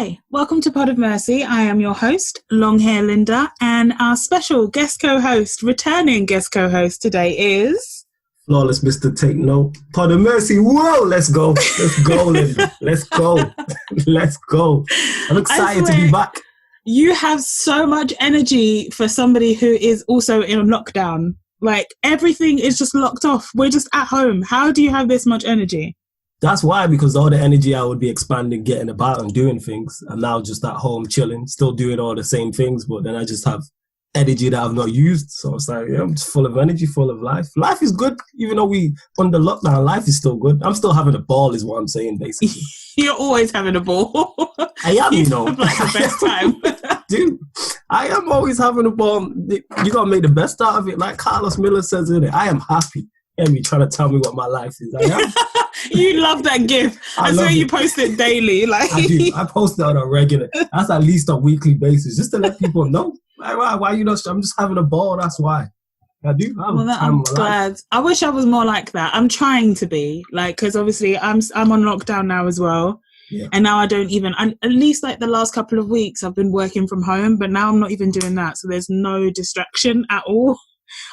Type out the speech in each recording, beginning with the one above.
Hi, welcome to Pod of Mercy. I am your host, Long Hair Linda, and our special guest co-host, returning guest co-host today is... Flawless Mr. Take Note. Pod of Mercy. Whoa, let's go. Let's go, Linda. Let's go. Let's go. I'm excited to be back. You have so much energy for somebody who is also in lockdown. Like, everything is just locked off. We're just at home. How do you have this much energy? That's why, because all the energy I would be expanding, getting about and doing things, I'm now just at home chilling, still doing all the same things, but then I just have energy that I've not used. So it's like, yeah, I'm just full of energy, full of life. Life is good, even though we under lockdown, life is still good. I'm still having a ball is what I'm saying, basically. You're always having a ball. I am, you know. Like the best time. Dude, I am always having a ball. You got to make the best out of it. Like Carlos Miller says in it, I am happy. And you trying to tell me what my life is. I am. You love that gif. I swear you post it daily. Like I do. I post it on a regular. That's at least a weekly basis, just to let people know. Like, why you not? I'm just having a ball. That's why. I do. I'm glad. I wish I was more like that. I'm trying to be like, because obviously I'm on lockdown now as well. Yeah. And now I don't even. At least like the last couple of weeks, I've been working from home, but now I'm not even doing that. So there's no distraction at all.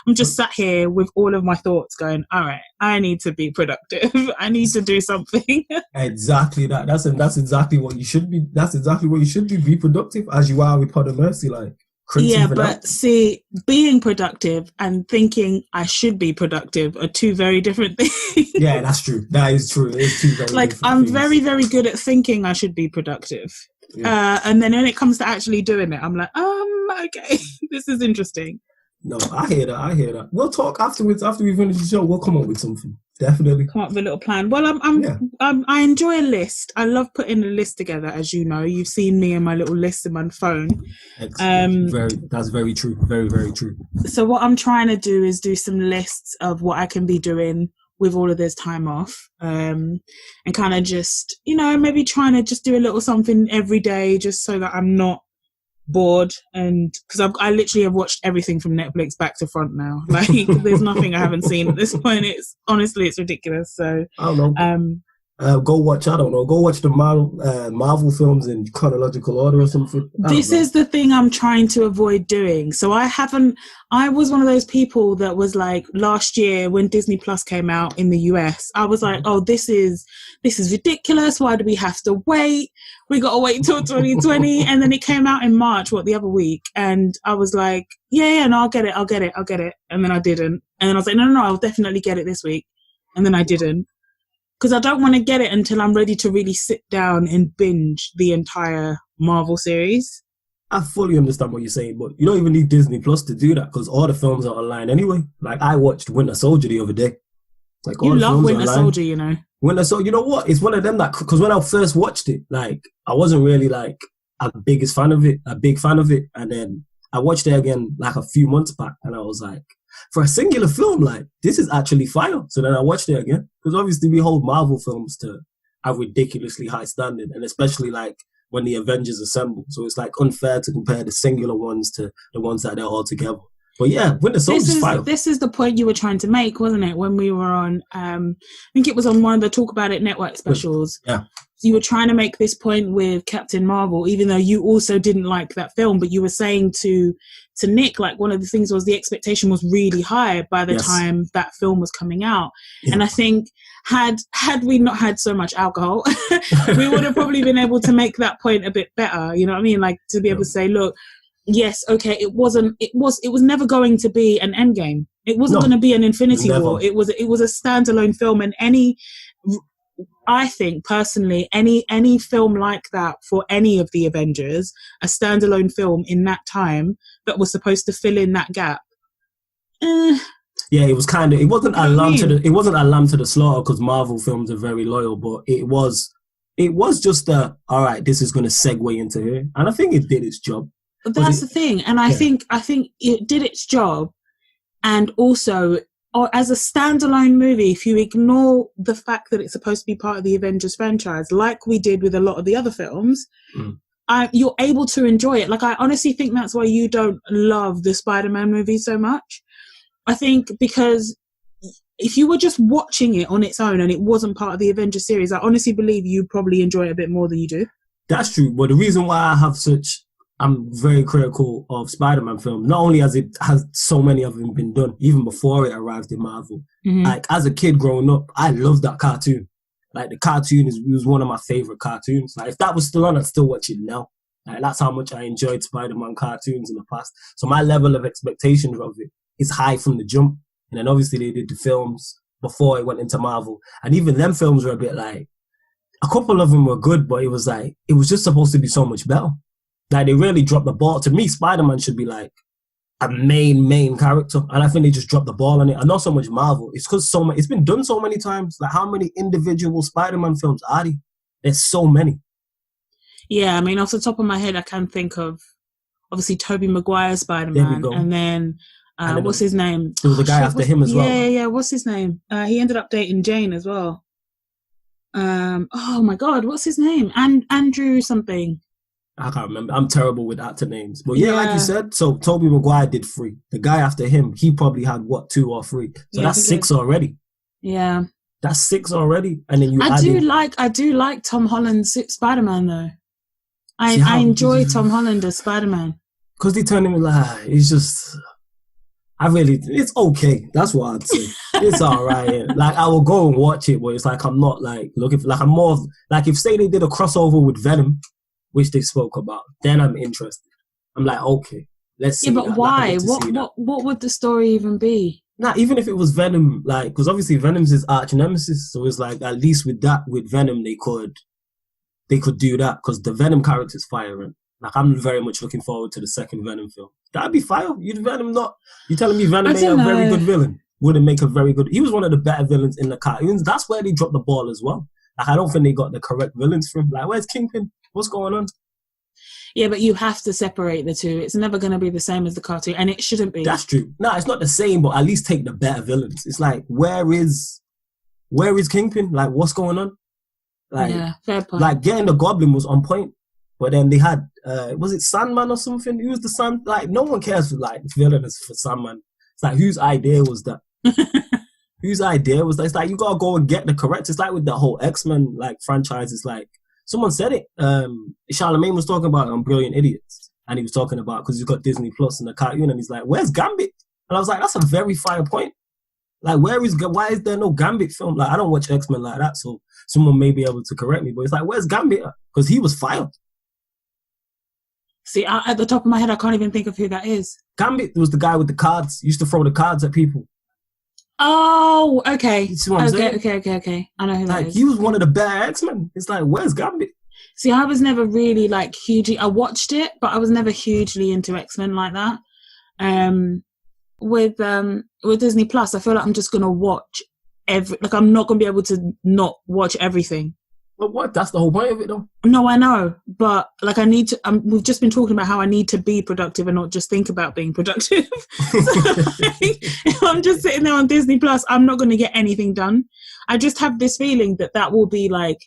I'm just sat here with all of my thoughts going, all right, I need to be productive. I need to do something. Exactly that. That's exactly what you should be. That's exactly what you should be. Be productive as you are with Pod of Mercy. Like, yeah, but see, being productive and thinking I should be productive are two very different things. Yeah, that's true. That is true. It's two very like, different I'm things. very, very good at thinking I should be productive. Yeah. And then when it comes to actually doing it, I'm like, okay, this is interesting. No, I hear that. We'll talk afterwards. After we finish the show, we'll come up with something. Definitely. Come up with a little plan. Well, I enjoy a list. I love putting a list together, as you know. You've seen me and my little list in my phone. That's very true. Very, very true. So what I'm trying to do is do some lists of what I can be doing with all of this time off. And kind of just, maybe trying to just do a little something every day just so that I'm not bored, and because I literally have watched everything from Netflix back to front now. Like, there's nothing I haven't seen at this point. It's ridiculous. So I don't know. Go watch the Marvel films in chronological order or something. This is the thing I'm trying to avoid doing. So I was one of those people that was like, last year when Disney Plus came out in the US, I was like, oh, this is ridiculous. Why do we have to wait? We got to wait till 2020. And then it came out in March, the other week. And I was like, yeah, no, I'll get it. And then I didn't. And then I was like, no, I'll definitely get it this week. And then I didn't. Because I don't want to get it until I'm ready to really sit down and binge the entire Marvel series. I fully understand what you're saying, but you don't even need Disney Plus to do that because all the films are online anyway. Like, I watched Winter Soldier the other day. Like, you love Winter Soldier, you know. Winter Soldier, you know what? It's one of them that, because when I first watched it, like, I wasn't really like a big fan of it. And then I watched it again like a few months back and I was like, for a singular film, like, this is actually fire. So then I watched it again. Because obviously we hold Marvel films to a ridiculously high standard. And especially like when the Avengers assemble. So it's like unfair to compare the singular ones to the ones that they're all together. But yeah, Winter Soldier's fire. This is the point you were trying to make, wasn't it? When we were on, I think it was on one of the Talk About It Network specials. Yeah. You were trying to make this point with Captain Marvel, even though you also didn't like that film, but you were saying to Nick, like, one of the things was the expectation was really high by the time that film was coming out. Yeah. And I think had we not had so much alcohol, we would have probably been able to make that point a bit better. You know what I mean? Like, to be able to say, look, yes, okay, it was never going to be an Endgame. It wasn't going to be an Infinity War. It was a standalone film, and I think personally, any film like that for any of the Avengers, a standalone film in that time that was supposed to fill in that gap. Yeah, it was kind of. It wasn't a lamb to the slaughter because Marvel films are very loyal, but it was just all right. This is going to segue into here, and I think it did its job. That's the thing, and I think it did its job, and also, or as a standalone movie, if you ignore the fact that it's supposed to be part of the Avengers franchise, like we did with a lot of the other films, you're able to enjoy it. Like, I honestly think that's why you don't love the Spider-Man movie so much. I think because if you were just watching it on its own and it wasn't part of the Avengers series, I honestly believe you probably enjoy it a bit more than you do. That's true. But the reason why I'm very critical of Spider-Man films, not only has so many of them been done, even before it arrived in Marvel. Mm-hmm. Like, as a kid growing up, I loved that cartoon. Like, the cartoon was one of my favorite cartoons. Like, if that was still on, I'd still watch it now. Like, that's how much I enjoyed Spider-Man cartoons in the past. So my level of expectation of it is high from the jump. And then obviously they did the films before it went into Marvel. And even them films were a bit like, a couple of them were good, but it was just supposed to be so much better. Like, they really dropped the ball. To me, Spider-Man should be like a main character. And I think they just dropped the ball on it. And not so much Marvel. It's because it's been done so many times. Like, how many individual Spider-Man films are there? There's so many. Yeah, I mean, off the top of my head, I can think of, obviously, Tobey Maguire's Spider-Man. And then, what's his name? There was a guy after him as well. Yeah. What's his name? He ended up dating Jane as well. Oh my God, what's his name? Andrew something. I can't remember. I'm terrible with actor names. But yeah, like you said, so Tobey Maguire did 3. The guy after him, he probably had, 2 or 3? So that's 6 already. Yeah. That's 6 already. And then I do like Tom Holland's Spider-Man though. I enjoy Tom Holland as Spider-Man. Because they turn him like, it's just, it's okay. That's what I'd say. It's alright. Like, I will go and watch it, but it's like, I'm not like looking for, like, I'm more, like, if say they did a crossover with Venom, which they spoke about, then I'm interested. I'm like, okay, let's see. Yeah, but why? What would the story even be? Nah, even if it was Venom, like, because obviously Venom's his arch nemesis, so it's like, at least with Venom, they could do that, because the Venom character's firing. Like, I'm very much looking forward to the second Venom film. That'd be fire. You're telling me Venom made a very good villain? Wouldn't make a very good. He was one of the better villains in the cartoons. That's where they dropped the ball as well. Like, I don't think they got the correct villains from. Like, where's Kingpin? What's going on? Yeah, but you have to separate the two. It's never going to be the same as the cartoon, and it shouldn't be. That's true. No, it's not the same, but at least take the better villains. It's like, where is Kingpin? Like, what's going on? Like, yeah, fair point. Like, getting the Goblin was on point, but then they had, was it Sandman or something? Who was the Sand? Like, no one cares for, like, villains for Sandman. It's like, whose idea was that? Whose idea was that? It's like, you gotta go and get the correct. It's like with the whole X-Men, like, franchise. It's like, someone said it. Charlemagne was talking about Brilliant Idiots. And he was talking about, because he's got Disney Plus and the cartoon, and he's like, where's Gambit? And I was like, that's a very fire point. Like, why is there no Gambit film? Like, I don't watch X-Men like that, so someone may be able to correct me. But it's like, where's Gambit? Because he was fired. See, at the top of my head, I can't even think of who that is. Gambit was the guy with the cards. He used to throw the cards at people. Oh, okay. You see what I'm saying? Okay. I know who that is. He was one of the better X-Men. It's like, where's Gambit? See, I was never really, like, hugely... I watched it, but I was never hugely into X-Men like that. With Disney Plus, I feel like I'm just going to watch I'm not going to be able to not watch everything. But what? That's the whole point of it, though. No, I know. But, like, I need to... we've just been talking about how I need to be productive and not just think about being productive. So, like, if I'm just sitting there on Disney Plus, I'm not going to get anything done. I just have this feeling that will be, like,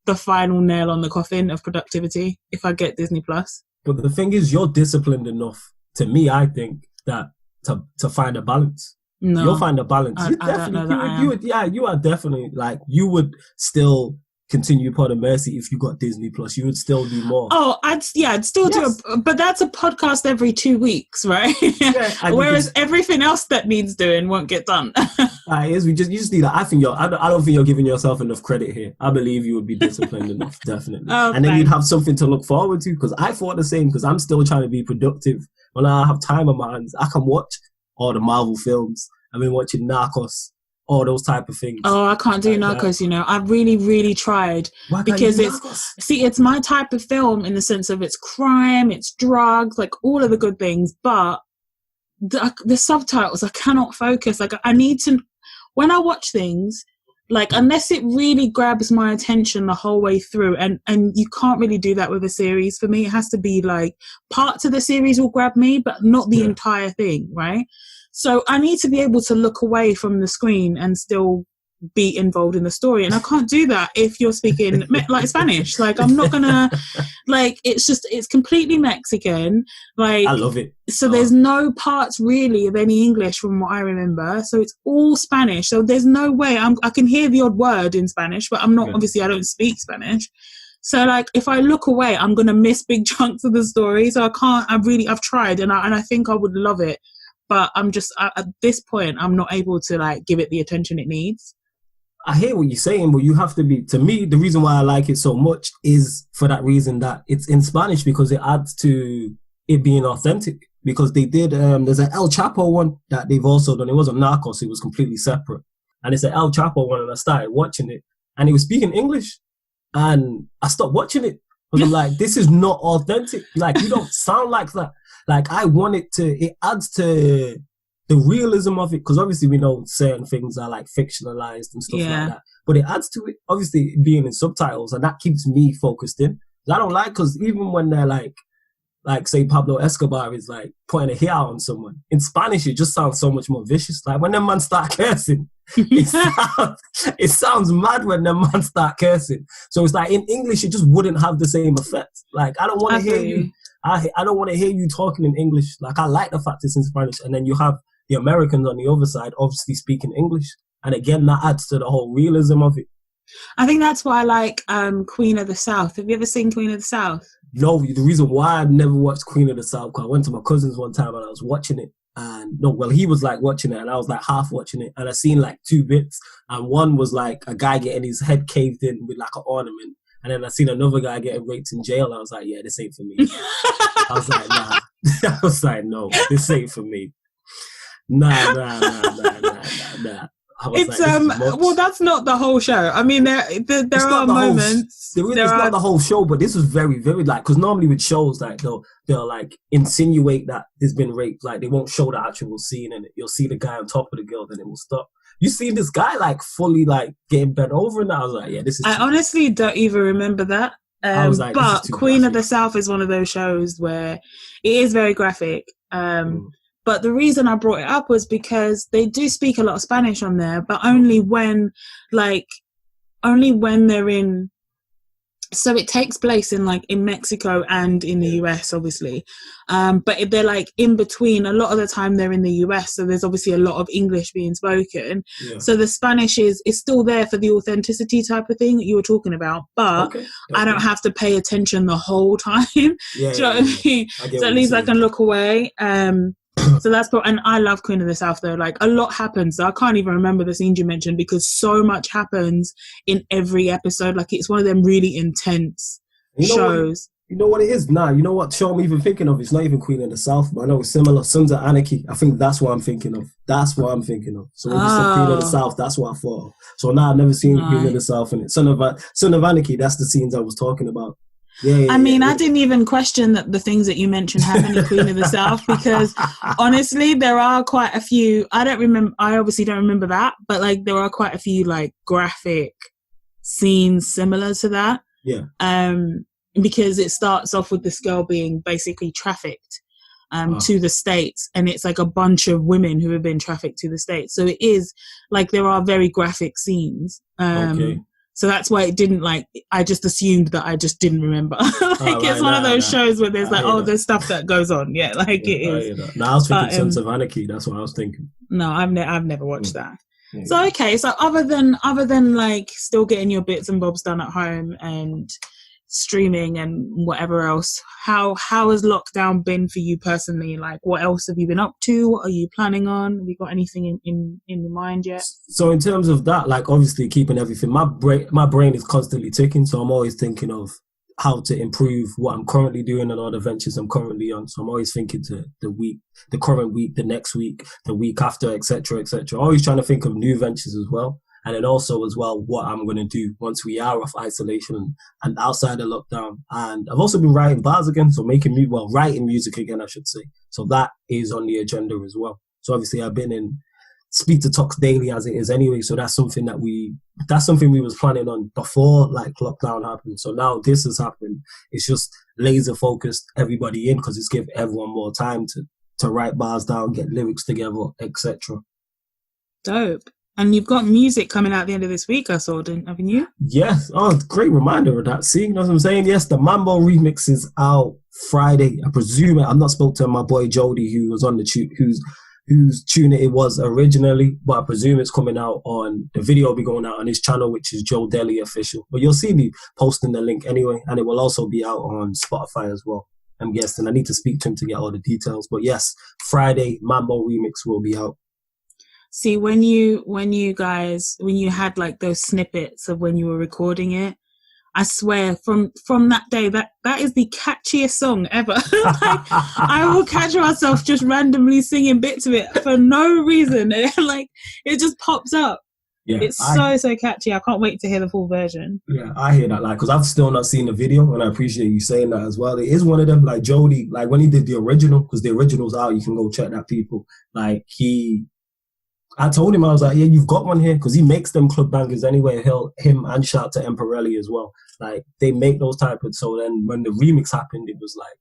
the final nail on the coffin of productivity if I get Disney Plus. But the thing is, you're disciplined enough, to me, I think, that to find a balance. No, you'll find a balance. I don't know that I am. You are definitely, like, you would still continue upon a mercy if you got Disney Plus. You would still do more. Oh, I'd still do it, but that's a podcast every 2 weeks, right? Yeah, whereas everything else that needs doing won't get done. You just need that. I don't think you're giving yourself enough credit here. I believe you would be disciplined enough, definitely. Oh, and then you'd have something to look forward to, because I thought the same, because I'm still trying to be productive. When I have time on my hands, I can watch all the Marvel films. I've been watching Narcos, all those type of things. Oh, I can't do Narcos, you know. I've really, really tried. Because it's my type of film in the sense of it's crime, it's drugs, like all of the good things. But the subtitles, I cannot focus. Like, I need to, when I watch things, like, unless it really grabs my attention the whole way through, and you can't really do that with a series. For me, it has to be like parts of the series will grab me, but not the entire thing, right? So I need to be able to look away from the screen and still be involved in the story. And I can't do that if you're speaking like Spanish. Like, I'm not gonna, like, it's completely Mexican. Like, I love it. So there's no parts really of any English from what I remember. So it's all Spanish. So there's no way I can hear the odd word in Spanish, but I'm not, obviously I don't speak Spanish. So like if I look away, I'm gonna miss big chunks of the story. So I can't. I've tried, and I think I would love it, but I'm just at this point I'm not able to like give it the attention it needs. I hear what you're saying, but you have to be. To me, the reason why I like it so much is for that reason that it's in Spanish, because it adds to it being authentic. Because they did, there's an El Chapo one that they've also done. It wasn't Narcos; it was completely separate. And it's an El Chapo one, and I started watching it, and he was speaking English, and I stopped watching it because I'm like, this is not authentic. Like, you don't sound like that. Like, I want it to. It adds to the realism of it, because obviously we know certain things are like fictionalized and stuff like that, but it adds to it, obviously being in subtitles, and that keeps me focused in. I don't like, because even when they're like say Pablo Escobar is like putting a hit out on someone, in Spanish it just sounds so much more vicious. Like when them man start cursing, it sounds mad when them man start cursing. So it's like in English it just wouldn't have the same effect. Like I don't want to hear you. I don't want to hear you talking in English. Like I like the fact it's in Spanish, and then you have the Americans on the other side obviously speaking English, and again that adds to the whole realism of it. I think that's why I like Queen of the South. Have you ever seen Queen of the South? No, the reason why I never watched Queen of the South, because I went to my cousin's one time and I was watching it, and he was like watching it and I was like half watching it, and I seen like 2 bits, and one was like a guy getting his head caved in with like an ornament, and then I seen another guy getting raped in jail, and I was like, yeah, this ain't for me. I was like, nah. I was like, no, this ain't for me. Nah. It's like, well, that's not the whole show. I mean, there are moments. It's not the whole show, but this was very, very like, because normally with shows like they'll like insinuate that there's been rape, like they won't show the actual scene, and you'll see the guy on top of the girl, then it will stop. You see this guy like fully like getting bent over, and I was like, yeah, this is. I honestly don't even remember that. I was like, but Queen of the South is one of those shows where it is very graphic. But the reason I brought it up was because they do speak a lot of Spanish on there, but only when they're in. So it takes place in Mexico and in the US, obviously. But if they're like in between, a lot of the time they're in the US. So there's obviously a lot of English being spoken. Yeah. So the Spanish is still there for the authenticity type of thing that you were talking about. But I don't have to pay attention the whole time. Do you know what I mean? So at least I can look away. So that's and I love Queen of the South though. Like a lot happens. So I can't even remember the scenes you mentioned because so much happens in every episode. Like it's one of them really intense shows. You know what it is? Nah, you know what show I'm even thinking of? It's not even Queen of the South, but I know it's similar. Sons of Anarchy. I think that's what I'm thinking of. So when you said Queen of the South, that's what I thought of. So now I've never seen Queen of the South, and Son of Anarchy, that's the scenes I was talking about. I didn't even question the things that you mentioned happening in Queen of the South because honestly, there are quite a few. I obviously don't remember that, but like there are quite a few like graphic scenes similar to that. Yeah. Because it starts off with this girl being basically trafficked to the States, and it's like a bunch of women who have been trafficked to the States. So it is like there are very graphic scenes. So that's why it didn't I just assumed that I just didn't remember. It's one of those shows where there's there's stuff that goes on. Yeah, it is. No, I was thinking Sons of Anarchy. That's what I was thinking. No, I've never watched that. Yeah. So so other than like still getting your bits and bobs done at home and streaming and whatever else, how has lockdown been for you personally? Like what else have you been up to? What are you planning on? Have you got anything in your mind yet? So in terms of that, like obviously keeping everything, my brain is constantly ticking, so I'm always thinking of how to improve what I'm currently doing and all the ventures I'm currently on. So I'm always thinking to the current week, the next week, the week after, etc. Always trying to think of new ventures as well. And then also as well, what I'm going to do once we are off isolation and outside of lockdown. And I've also been writing bars again, so writing music again, I should say. So that is on the agenda as well. So obviously I've been in Speak to Talks daily as it is anyway. So that's something we was planning on before like lockdown happened. So now this has happened. It's just laser focused everybody in because it's give everyone more time to write bars down, get lyrics together, etc. Dope. And you've got music coming out at the end of this week, I saw, haven't you? Yes. Oh, great reminder of that. See, you know what I'm saying? Yes, the Mambo remix is out Friday. I presume I've not spoke to my boy Jody, who was on the tune, who's whose tune it was originally, but I presume it's coming out on, the video will be going out on his channel, which is Joe Deli Official. But you'll see me posting the link anyway, and it will also be out on Spotify as well, I'm guessing. I need to speak to him to get all the details. But yes, Friday, Mambo Remix will be out. See, when you had like those snippets of when you were recording it, I swear from that day, that is the catchiest song ever. Like, I will catch myself just randomly singing bits of it for no reason. And like, it just pops up. Yeah, it's so catchy. I can't wait to hear the full version. Yeah, I hear that, like, because I've still not seen the video, and I appreciate you saying that as well. It is one of them, like Jody, like when he did the original, because the original's out, you can go check that, people. Like, I told him, I was like, yeah, you've got one here, because he makes them club bangers anyway. Him and shout out to Emperelli as well. Like, they make those type of, so then when the remix happened, it was like,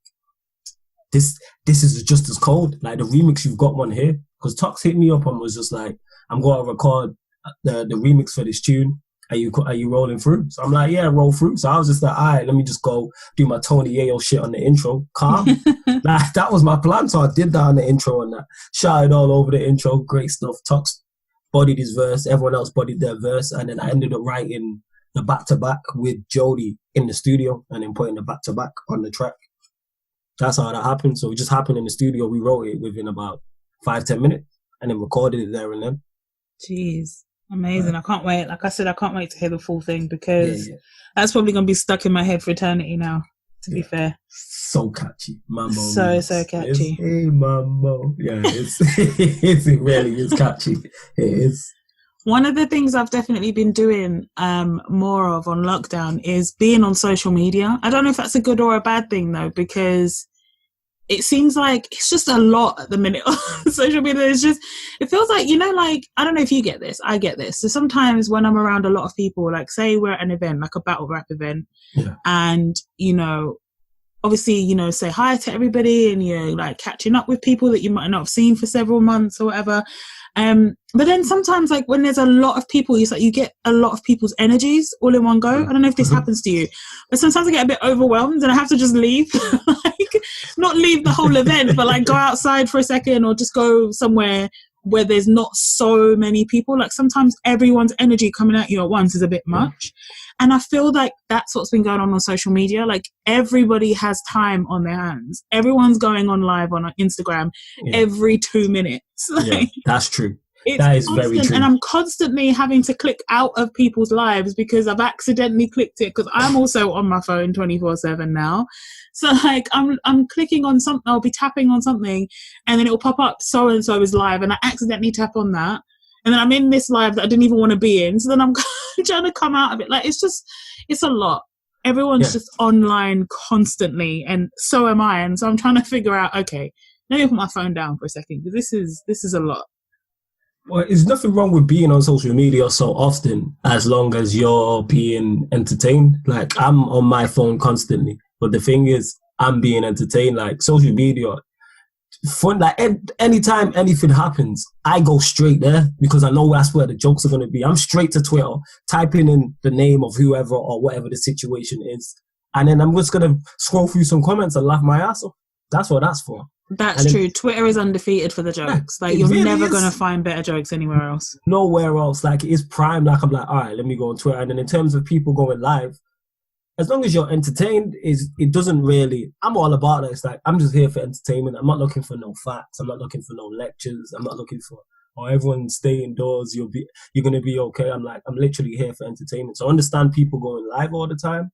this is just as cold. Like, the remix, you've got one here. Because Tox hit me up and was just like, I'm going to record the remix for this tune. Are you rolling through? So I'm like, yeah, roll through. So I was just like, all right, let me just go do my Tony Yayo shit on the intro. Calm. Like, that was my plan. So I did that on the intro and that. Shouted all over the intro. Great stuff. Tox bodied his verse. Everyone else bodied their verse. And then I ended up writing the back-to-back with Jody in the studio and then putting the back-to-back on the track. That's how that happened. So it just happened in the studio. We wrote it within about 5-10 minutes and then recorded it there and then. Jeez. Amazing. I can't wait. Like I said, I can't wait to hear the full thing because that's probably going to be stuck in my head for eternity now, to be fair. So catchy. Mambo. So catchy. Hey, Mambo. Yeah, it really is catchy. It is. One of the things I've definitely been doing more of on lockdown is being on social media. I don't know if that's a good or a bad thing, though, because it seems like it's just a lot at the minute on social media. It's just, it feels like, like, I don't know if you get this, I get this. So sometimes when I'm around a lot of people, like say we're at an event, like a battle rap event, and, obviously, say hi to everybody and you're like catching up with people that you might not have seen for several months or whatever. But then sometimes, like when there's a lot of people, it's like you get a lot of people's energies all in one go. I don't know if this happens to you, but sometimes I get a bit overwhelmed and I have to just leave, like not leave the whole event, but like go outside for a second or just go somewhere where there's not so many people. Like sometimes everyone's energy coming at you at once is a bit much. And I feel like that's what's been going on social media. Like everybody has time on their hands. Everyone's going on live on Instagram every 2 minutes. Like, that's true. That is very true. And I'm constantly having to click out of people's lives because I've accidentally clicked it because I'm also on my phone 24/7 now. So like I'm clicking on something, I'll be tapping on something and then it'll pop up so-and-so is live and I accidentally tap on that. And then I'm in this live that I didn't even want to be in. So then I'm trying to come out of it. Like, it's a lot. Everyone's just online constantly. And so am I. And so I'm trying to figure out, okay, let me put my phone down for a second. Because this is a lot. Well, there's nothing wrong with being on social media so often as long as you're being entertained. Like, I'm on my phone constantly. But the thing is, I'm being entertained. Like, social media, fun, like anytime anything happens, I go straight there because I know that's where the jokes are going to be. I'm straight to Twitter, typing in the name of whoever or whatever the situation is. And then I'm just going to scroll through some comments and laugh my ass off. That's what that's for. That's true. Twitter is undefeated for the jokes. Like, you're really never going to find better jokes anywhere else. Nowhere else. Like, it's prime. Like, I'm like, all right, let me go on Twitter. And then in terms of people going live, as long as you're entertained, it doesn't really, I'm all about it. It's like, I'm just here for entertainment. I'm not looking for no facts. I'm not looking for no lectures. I'm not looking for, everyone stay indoors. You're going to be okay. I'm like, I'm literally here for entertainment. So I understand people going live all the time.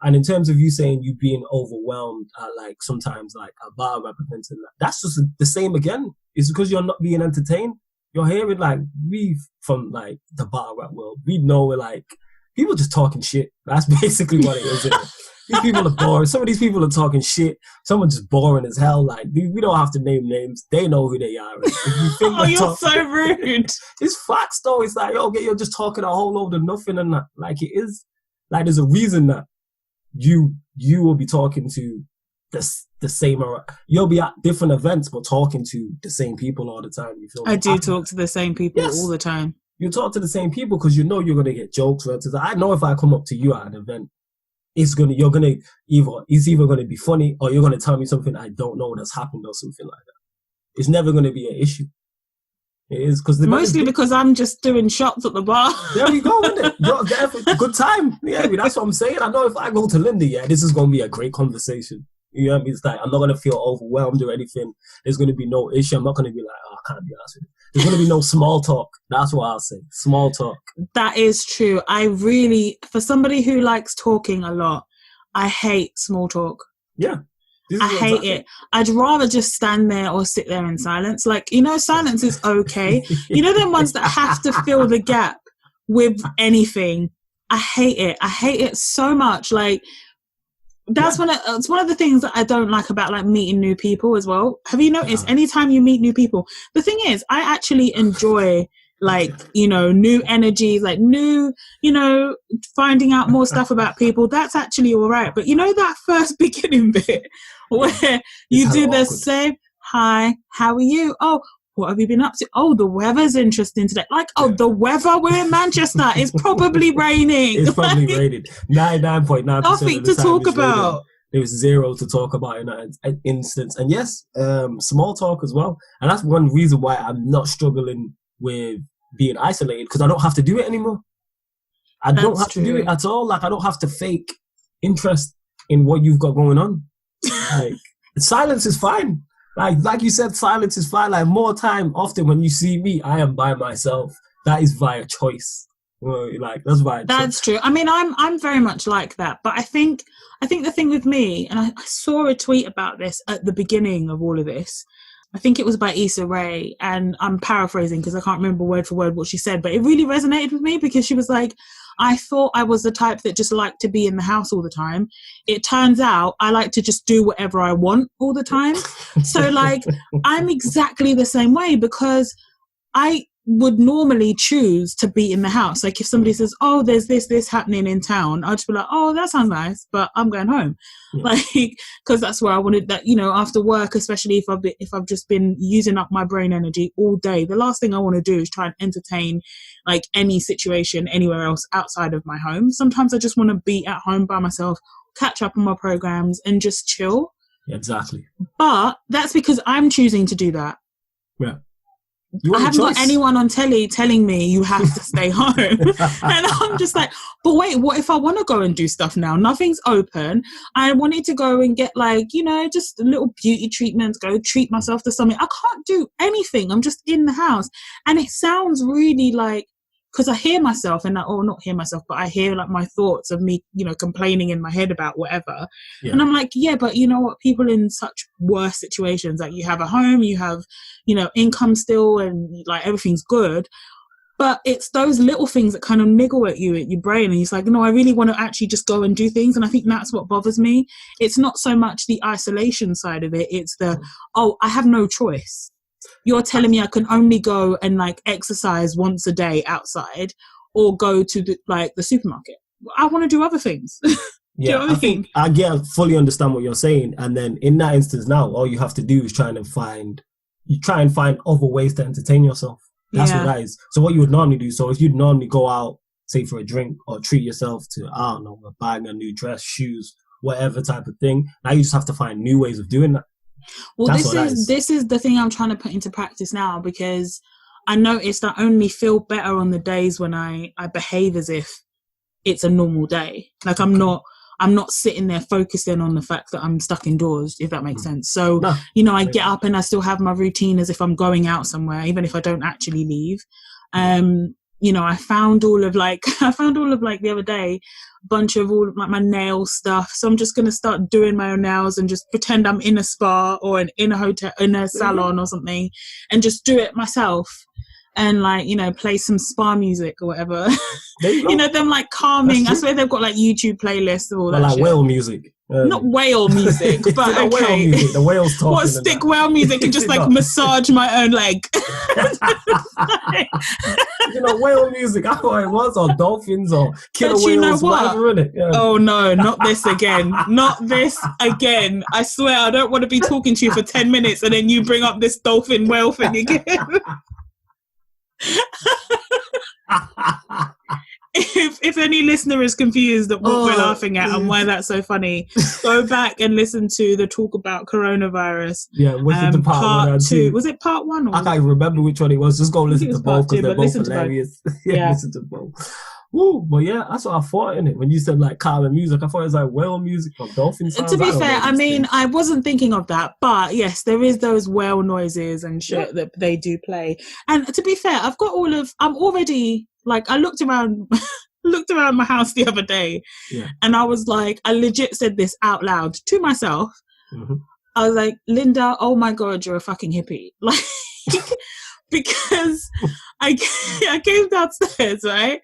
And in terms of you saying you being overwhelmed at like sometimes like a bar rap event and that's just the same again. It's because you're not being entertained. You're hearing like, we from like the bar rap world, we know we're like, people just talking shit. That's basically what it is. These people are boring. Some of these people are talking shit. Some are just boring as hell. Like, we don't have to name names. They know who they are. If you think you're so rude. It's facts though. It's like, okay, you're just talking a whole load of nothing and that. Like, it is, like, there's a reason that you will be talking to the same, you'll be at different events but talking to the same people all the time. You feel I do talk to the same people all the time. You talk to the same people because you know you're gonna get jokes. I know if I come up to you at an event, it's either gonna be funny or you're gonna tell me something I don't know that's happened or something like that. It's never gonna be an issue. It is mostly because I'm just doing shots at the bar. There we go, isn't it? You're there for a good time. Yeah, that's what I'm saying. I know if I go to Linda, this is gonna be a great conversation. You know what I mean? It's like I'm not gonna feel overwhelmed or anything. There's gonna be no issue. I'm not gonna be like, oh, I can't be asked with it. There's gonna be no small talk. That's what I'll say. Small talk. That is true. I really, for somebody who likes talking a lot, I hate small talk. Yeah. I hate it. I'd rather just stand there or sit there in silence. Like, silence is okay. Them ones that have to fill the gap with anything. I hate it. I hate it so much. Like, it's one of the things that I don't like about like meeting new people as well. Have you noticed anytime you meet new people, the thing is, I actually enjoy like, new energies, like new, finding out more stuff about people. That's actually all right. But that first beginning bit where you do the same, hi, how are you? Oh, what have you been up to? Oh, the weather's interesting today. Like, the weather, we're in Manchester. It's probably raining. It's probably raining. 99.9%. Nothing to talk about. There's zero to talk about in that instance. And yes, small talk as well. And that's one reason why I'm not struggling with being isolated, because I don't have to do it anymore. I don't have to do it at all. Like, I don't have to fake interest in what you've got going on. Like, silence is fine. Like you said, silence is fine. Like, more time, often when you see me, I am by myself. That is via choice. Like, that's via That's true. I mean, I'm very much like that. But I think the thing with me, and I saw a tweet about this at the beginning of all of this. I think it was by Issa Rae, and I'm paraphrasing because I can't remember word for word what she said, but it really resonated with me because she was like, I thought I was the type that just liked to be in the house all the time. It turns out I like to just do whatever I want all the time. So like, I'm exactly the same way because I would normally choose to be in the house. Like if somebody says, oh, there's this happening in town, I'll just be like, oh, that sounds nice, but I'm going home. Yeah. Like, because that's where I wanted that, after work, especially if I've just been using up my brain energy all day, the last thing I want to do is try and entertain like any situation anywhere else outside of my home. Sometimes I just want to be at home by myself, catch up on my programs and just chill. Yeah, exactly. But that's because I'm choosing to do that. Yeah. I haven't got anyone on telly telling me you have to stay home. And I'm just like, but wait, what if I want to go and do stuff now? Nothing's open. I wanted to go and get like, just little beauty treatments, go treat myself to something. I can't do anything. I'm just in the house. And it sounds really like, because I hear myself and not hear myself, but I hear like my thoughts of me, complaining in my head about whatever. Yeah. And I'm like, yeah, but you know what? People in such worse situations, like you have a home, you have, income still and like everything's good. But it's those little things that kind of niggle at you, at your brain. And it's like, no, I really want to actually just go and do things. And I think that's what bothers me. It's not so much the isolation side of it. It's I have no choice. You're telling me I can only go and like exercise once a day outside or go to the supermarket. I want to do other things. Yeah, I think I fully understand what you're saying. And then in that instance now, all you have to do is try and find other ways to entertain yourself. That's what that is. So what you would normally do, so if you'd normally go out, say for a drink or treat yourself to, I don't know, buying a new dress, shoes, whatever type of thing, now you just have to find new ways of doing that. Well, this is the thing I'm trying to put into practice now, because I noticed I only feel better on the days when I behave as if it's a normal day. Like I'm not sitting there focusing on the fact that I'm stuck indoors, if that makes sense. So, I get up and I still have my routine as if I'm going out somewhere, even if I don't actually leave. I found all of the other day, a bunch of all of like my nail stuff. So I'm just going to start doing my own nails and just pretend I'm in a spa or in a hotel, in a salon or something, and just do it myself. And like, play some spa music or whatever. Them like calming. I swear they've got like YouTube playlists or all that. Like shit. whale music. Not whale music, but okay. Whale music. The whale's talking. What, stick whale music and just like massage my own leg. Whale music. I thought it was, or dolphins, or killer whales. You know what? Yeah. Oh no, not this again. Not this again. I swear, I don't want to be talking to you for 10 minutes and then you bring up this dolphin whale thing again. if any listener is confused at what we're laughing at and why that's so funny, go back and listen to the talk about coronavirus. Yeah, listen to part 2. Was it part 1? Or I can't even remember which one it was. Just go listen to both because they're both hilarious. Yeah, listen to both. Woo, but yeah, that's what I thought in it. When you said like calming music, I thought it was like whale music or dolphin sounds. To be fair, I mean, I wasn't thinking of that, but yes, there is those whale noises and shit that they do play. And to be fair, I'm already like, I looked around my house the other day, and I was like, I legit said this out loud to myself. Mm-hmm. I was like, Linda, oh my God, you're a fucking hippie. Like, because I came downstairs, right?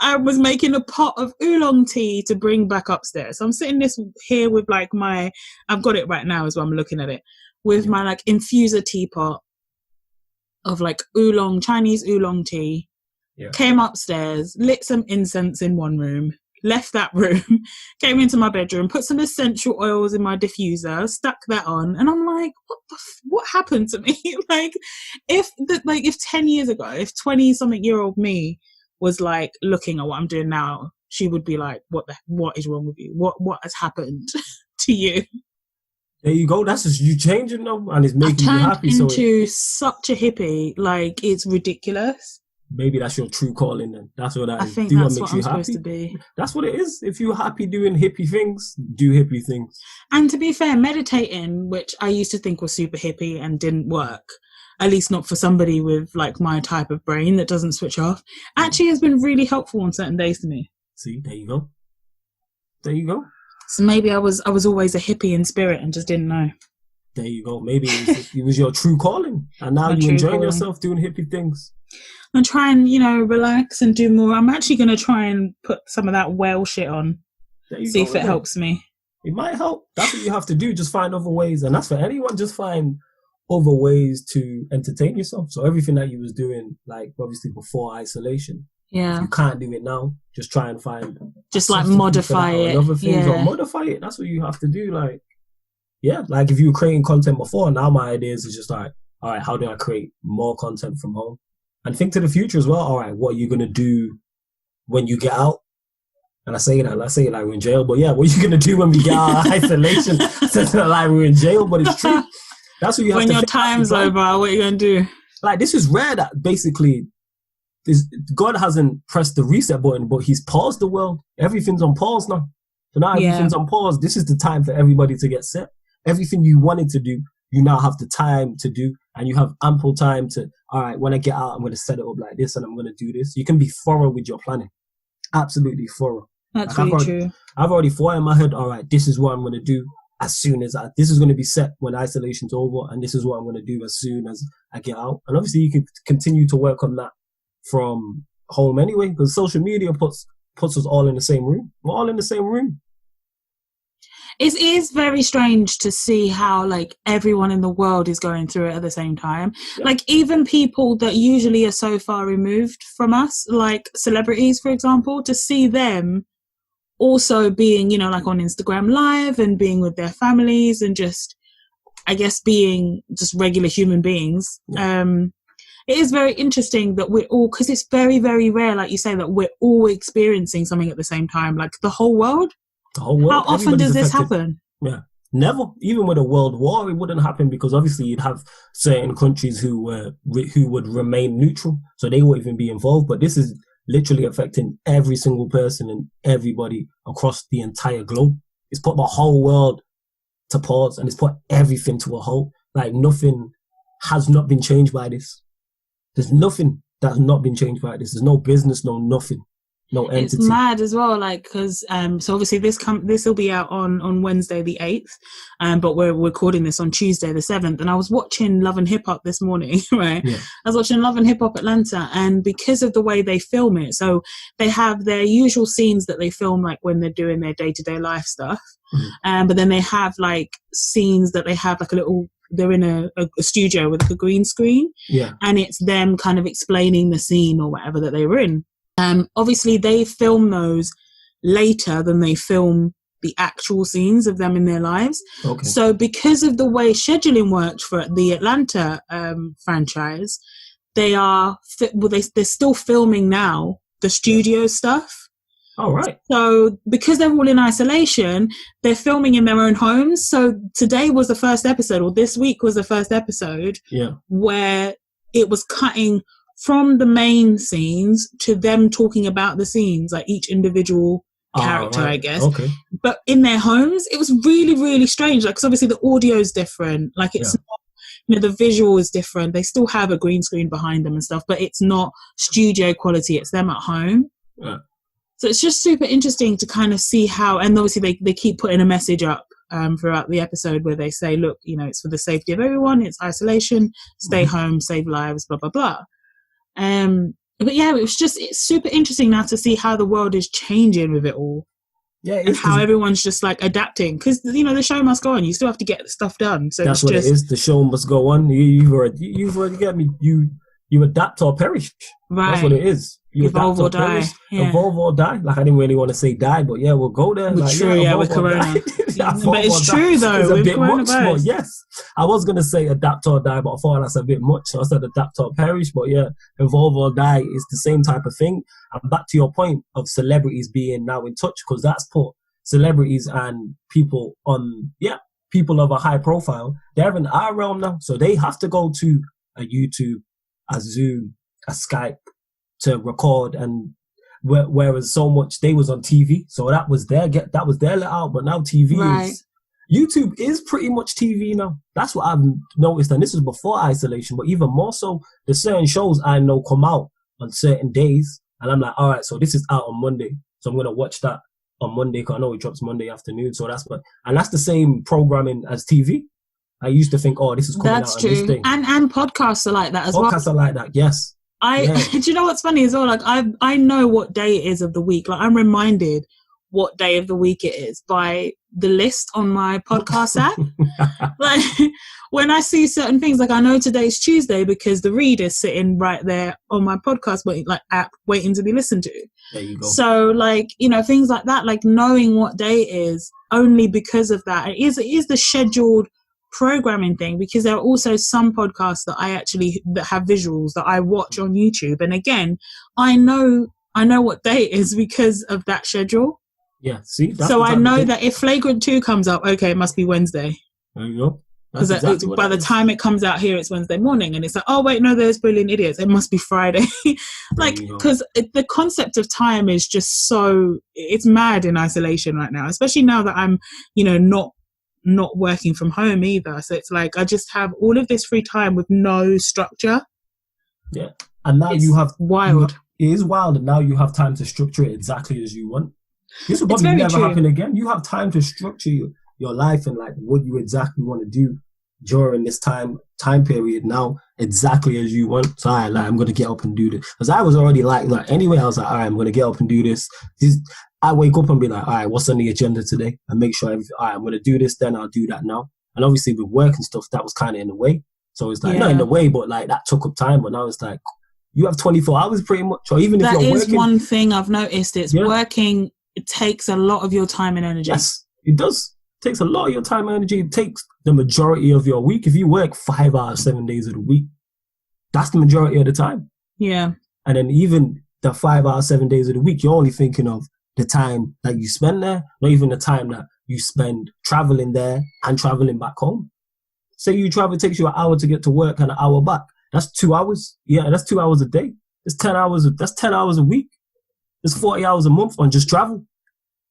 I was making a pot of oolong tea to bring back upstairs. So I'm sitting here with like I've got it right now as well, I'm looking at it, with my like infuser teapot of like Chinese oolong tea. Yeah. Came upstairs, lit some incense in one room, left that room, came into my bedroom, put some essential oils in my diffuser, stuck that on, and I'm like, what happened to me? Like, if 10 years ago, if 20-something-year-old me was like looking at what I'm doing now, she would be like, what is wrong with you? What has happened to you? There you go. That's just you changing them, and it's making you happy. Into such a hippie, like it's ridiculous. Maybe that's your true calling then. That's what that is. I think that's what I'm supposed to be. That's what it is. If you're happy doing hippie things, do hippie things. And to be fair, meditating, which I used to think was super hippie and didn't work, at least not for somebody with like my type of brain that doesn't switch off, actually has been really helpful on certain days to me. See, there you go. There you go. So maybe I was always a hippie in spirit and just didn't know. There you go. Maybe it was your true calling, and now you're enjoying yourself doing hippie things. I'm trying, relax and do more. I'm actually going to try and put some of that whale shit on. See if it helps me. It might help. That's what you have to do. Just find other ways. And that's for anyone. Just find other ways to entertain yourself. So everything that you was doing, like obviously before isolation. Yeah. If you can't do it now, just try and find. Just like modify it. Other things or modify it. That's what you have to do. Like, yeah. Like if you were creating content before, now my idea is just like, all right, how do I create more content from home? And think to the future as well. All right, what are you going to do when you get out? And I say that like we're in jail. But yeah, what are you going to do when we get out of isolation? Like we're in jail, but it's true. That's what you have when to your time's over, what are you going to do? Like, this is rare that basically God hasn't pressed the reset button, but he's paused the world. Everything's on pause now. So now everything's on pause. This is the time for everybody to get set. Everything you wanted to do, you now have the time to do. And you have ample time to, all right, when I get out, I'm going to set it up like this and I'm going to do this. You can be thorough with your planning. Absolutely thorough. That's really true. I've already thought in my head, all right, this is what I'm going to do as soon as this is going to be set when isolation's over. And this is what I'm going to do as soon as I get out. And obviously you can continue to work on that from home anyway, because social media puts us all in the same room. We're all in the same room. It is very strange to see how like everyone in the world is going through it at the same time. Yeah. Like even people that usually are so far removed from us, like celebrities, for example, to see them also being, like on Instagram Live and being with their families and just, I guess, being just regular human beings. Yeah. It is very interesting that we're all, because it's very, very rare, like you say, that we're all experiencing something at the same time, like the whole world. The whole world. How often does this happen? Yeah, never. Even with a world war, it wouldn't happen because obviously you'd have certain countries who would remain neutral, so they won't even be involved. But this is literally affecting every single person and everybody across the entire globe. It's put the whole world to pause and it's put everything to a halt. Like nothing has not been changed by this. There's nothing that's not been changed by this. There's no business, no nothing. No entity. It's mad as well, like, because so obviously this will be out on Wednesday the 8th, but we're recording this on Tuesday the 7th, and I was watching Love and Hip Hop this morning, right? Yeah. I was watching Love and Hip Hop Atlanta, and because of the way they film it, so they have their usual scenes that they film like when they're doing their day-to-day life stuff, but then they have like scenes that they have like they're in a studio with a green screen, and it's them kind of explaining the scene or whatever that they were in. Obviously they film those later than they film the actual scenes of them in their lives. Okay. So because of the way scheduling worked for the Atlanta franchise, they're still filming now the studio stuff. Oh, right. So because they're all in isolation, they're filming in their own homes. So today was the first episode, or this week was the first episode, where it was cutting from the main scenes to them talking about the scenes, like each individual character, I guess. Okay. But in their homes, it was really, really strange. Like, 'cause obviously the audio is different. Like, it's not, you know, the visual is different. They still have a green screen behind them and stuff, but it's not studio quality. It's them at home. Yeah. So it's just super interesting to kind of see how, and obviously they keep putting a message up throughout the episode where they say, look, you know, it's for the safety of everyone. It's isolation, stay home, save lives, blah, blah, blah. But yeah, it's super interesting now to see how the world is changing with it all. Yeah, and how everyone's just like adapting, because, you know, the show must go on. You still have to get stuff done. So that's what it is. The show must go on. You've already got me. You adapt or perish. Right. That's what it is. You evolve or die. Yeah. Evolve or die. Like, I didn't really want to say die, but yeah, we'll go there. Like, true, with Corona. But it's true though. It's a bit much, but yes. I was going to say adapt or die, but I thought that's a bit much. So I said adapt or perish, but yeah, evolve or die is the same type of thing. And back to your point of celebrities being now in touch, because that's put celebrities and people on, people of a high profile, they're in our realm now. So they have to go to a YouTube, a Zoom, a Skype to record, and whereas so much they was on TV, so that was their let out. But now TV is, YouTube is pretty much TV now. That's what I've noticed, and this is before isolation. But even more so, there's certain shows I know come out on certain days, and I'm like, all right, so this is out on Monday, so I'm gonna watch that on Monday because I know it drops Monday afternoon. So that's the same programming as TV. I used to think, oh, this is coming out on this day. And podcasts are like that as well. Podcasts are like that, yes. Do you know what's funny as well? Like, I know what day it is of the week. Like, I'm reminded what day of the week it is by the list on my podcast app. Like, when I see certain things, like, I know today's Tuesday because the read is sitting right there on my podcast app waiting to be listened to. There you go. So, like, you know, things like that, like knowing what day it is only because of that. It is the scheduled programming thing, because there are also some podcasts that have visuals that I watch on YouTube, and again, I know what day it is because of that schedule. Yeah, see, so I know that if Flagrant 2 comes up, okay, it must be Wednesday. There you go. Because by the time it comes out here, it's Wednesday morning, and it's like, oh wait, no, there's Brilliant Idiots. It must be Friday. Like, because the concept of time is just it's mad in isolation right now, especially now that I'm, you know, not working from home either. So it's like I just have all of this free time with no structure. Yeah. And now you have wild. It is wild, and now you have time to structure it exactly as you want. This will probably never happen again. You have time to structure your life and like what you exactly want to do during this time period now exactly as you want. So I'm going to get up and do this. Because I was already like anyway, I was like, all right, I'm going to get up and do this. I wake up and be like, all right, what's on the agenda today? And make sure, all right, I'm going to do this, then I'll do that now. And obviously with work and stuff, that was kind of in the way. So it's like, not in the way, but like that took up time. But now it's like, you have 24 hours pretty much. Or even if you're working. That is one thing I've noticed. It's working, it takes a lot of your time and energy. Yes, it does. It takes a lot of your time and energy. It takes the majority of your week. If you work 5 hours, 7 days of the week, that's the majority of the time. Yeah. And then even the 5 hours, 7 days of the week, you're only thinking of the time that you spend there, not even the time that you spend traveling there and traveling back home. Say you travel, it takes you an hour to get to work and an hour back. That's 2 hours. Yeah, that's 2 hours a day. That's 10 hours. That's 10 hours a week. That's 40 hours a month on just travel.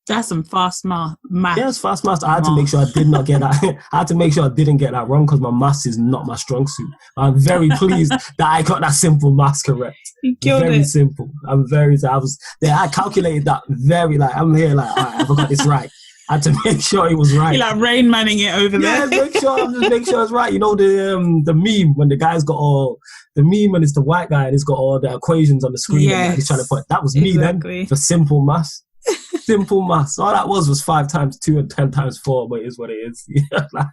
That's some fast math. Yeah, it's fast math. I had to make sure I did not get that. I had to make sure I didn't get that wrong because my maths is not my strong suit. I'm very pleased that I got that simple maths correct. You killed very it. Simple. I calculated that very I'm here all right, I got this right. I had to make sure it was right. You're like Rain Manning it over there. Yeah, make sure it's right. You know the meme when the guy's got all the meme and it's the white guy and he's got all the equations on the screen. Yes, and he's trying to put that was me then for simple maths. Simple maths. All that was 5 times 2 and 10 times 4, but it is what it is. That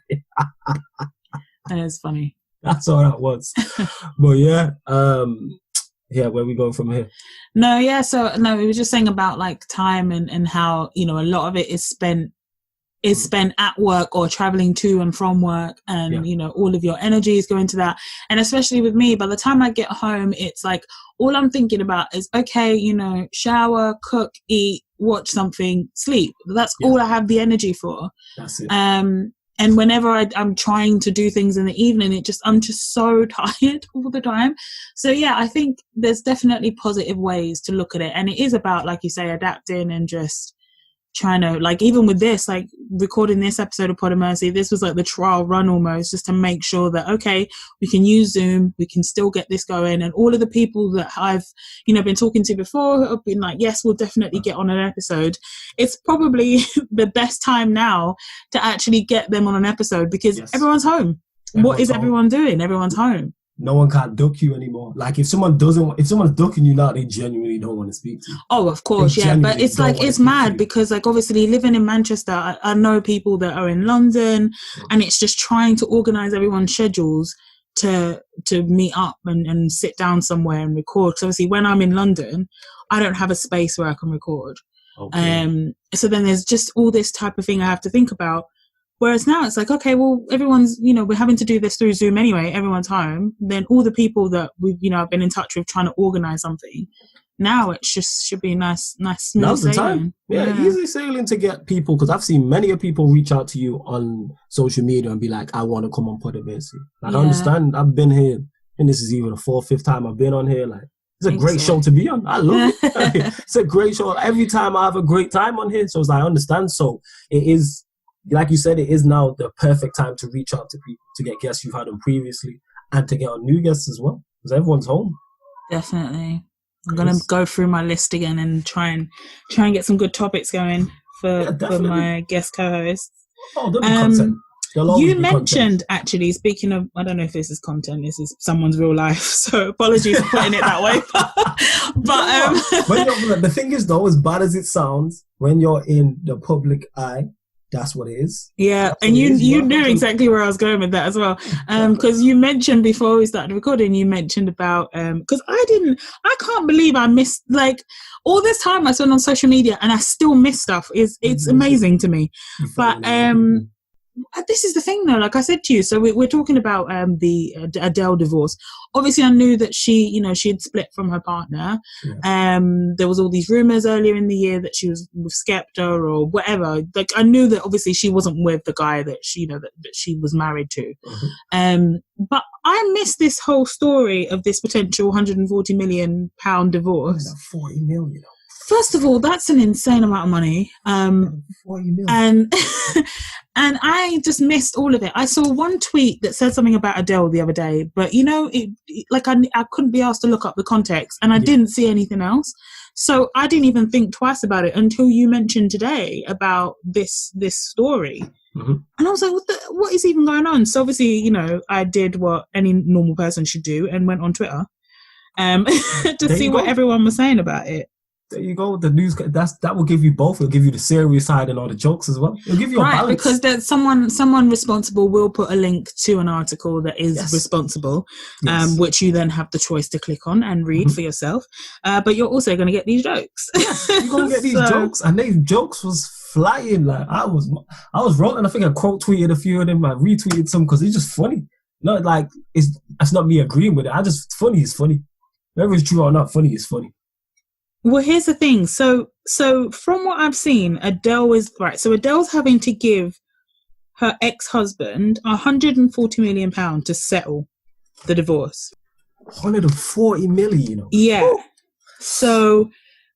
is funny. That's all that was. But yeah, where we going from here? No, we were just saying about like time and how, you know, a lot of it is spent is spent at work or traveling to and from work, and you know, all of your energy is going to that. And especially with me, by the time I get home, it's like all I'm thinking about is, okay, you know, shower, cook, eat, watch something, sleep. That's all I have the energy for. That's it. And whenever I'm trying to do things in the evening, I'm just so tired all the time. So yeah, I think there's definitely positive ways to look at it. And it is about, like you say, adapting and just trying to, like, even with this, like recording this episode of Pod of Mercy, this was like the trial run almost, just to make sure that, okay, we can use Zoom, we can still get this going. And all of the people that I've, you know, been talking to before have been like, yes, we'll definitely get on an episode. It's probably the best time now to actually get them on an episode, because everyone's home. What is everyone doing? Everyone's home. No one can't duck you anymore. Like, if someone's ducking you now, they genuinely don't want to speak to you. Oh, of course, yeah. But it's like, it's mad because, like, obviously living in Manchester, I know people that are in London, and it's just trying to organise everyone's schedules to meet up and sit down somewhere and record. Because obviously when I'm in London, I don't have a space where I can record. Okay. So then there's just all this type of thing I have to think about. Whereas now it's like, okay, well, everyone's, you know, we're having to do this through Zoom anyway. Everyone's home. Then all the people that we've, you know, I've been in touch with trying to organise something. Now it just should be nice, smooth Now's the sailing. time. Yeah, easy sailing to get people, because I've seen many people reach out to you on social media and be like, I want to come on Pod of Mercy. I understand. I've been here, and this is even the 4th, 5th time I've been on here. Like, it's a great show to be on. I love it. It's a great show. Every time I have a great time on here. So I understand. So it is, like you said, it is now the perfect time to reach out to people, to get guests you've had on previously, and to get on new guests as well, because everyone's home. Definitely. I'm going to go through my list again and try and get some good topics going for my guest co-hosts. Oh, there'll be content. You mentioned, actually, speaking of, I don't know if this is content, this is someone's real life, so apologies for putting it that way. But the thing is, though, as bad as it sounds, when you're in the public eye, that's what it is. Yeah, and you knew exactly where I was going with that as well. Because you mentioned before we started recording, you mentioned about, because I can't believe I missed, like, all this time I spent on social media and I still miss stuff. It's amazing to me. But this is the thing, though, like I said to you, so we're talking about the Adele divorce. Obviously I knew that she had split from her partner. There was all these rumors earlier in the year that she was with Skepta or whatever. Like, I knew that obviously she wasn't with the guy that she, that she was married to. But I missed this whole story of this potential 140 million pound divorce. 40 million. First of all, that's an insane amount of money. 40 million. And I just missed all of it. I saw one tweet that said something about Adele the other day, but, you know, I couldn't be asked to look up the context, and I didn't see anything else. So I didn't even think twice about it until you mentioned today about this story. And I was like, what is even going on? So obviously, you know, I did what any normal person should do and went on Twitter to see what everyone was saying about it. There you go. The news that will give you both. It'll give you the serious side and all the jokes as well. It'll give you a balance. Because there's someone responsible will put a link to an article that is responsible, which you then have the choice to click on and read for yourself. But you're also going to get these jokes. You're going to get these jokes, and these jokes was flying. Like, I was rolling. I think I quote tweeted a few of them. I retweeted some because it's just funny. Not like it's not me agreeing with it. Funny is funny. Whether it's true or not, funny is funny. Well, here's the thing. So from what I've seen, Adele is right. So Adele's having to give her ex-husband £140 million to settle the divorce. 140 million, you know. Yeah. Ooh. So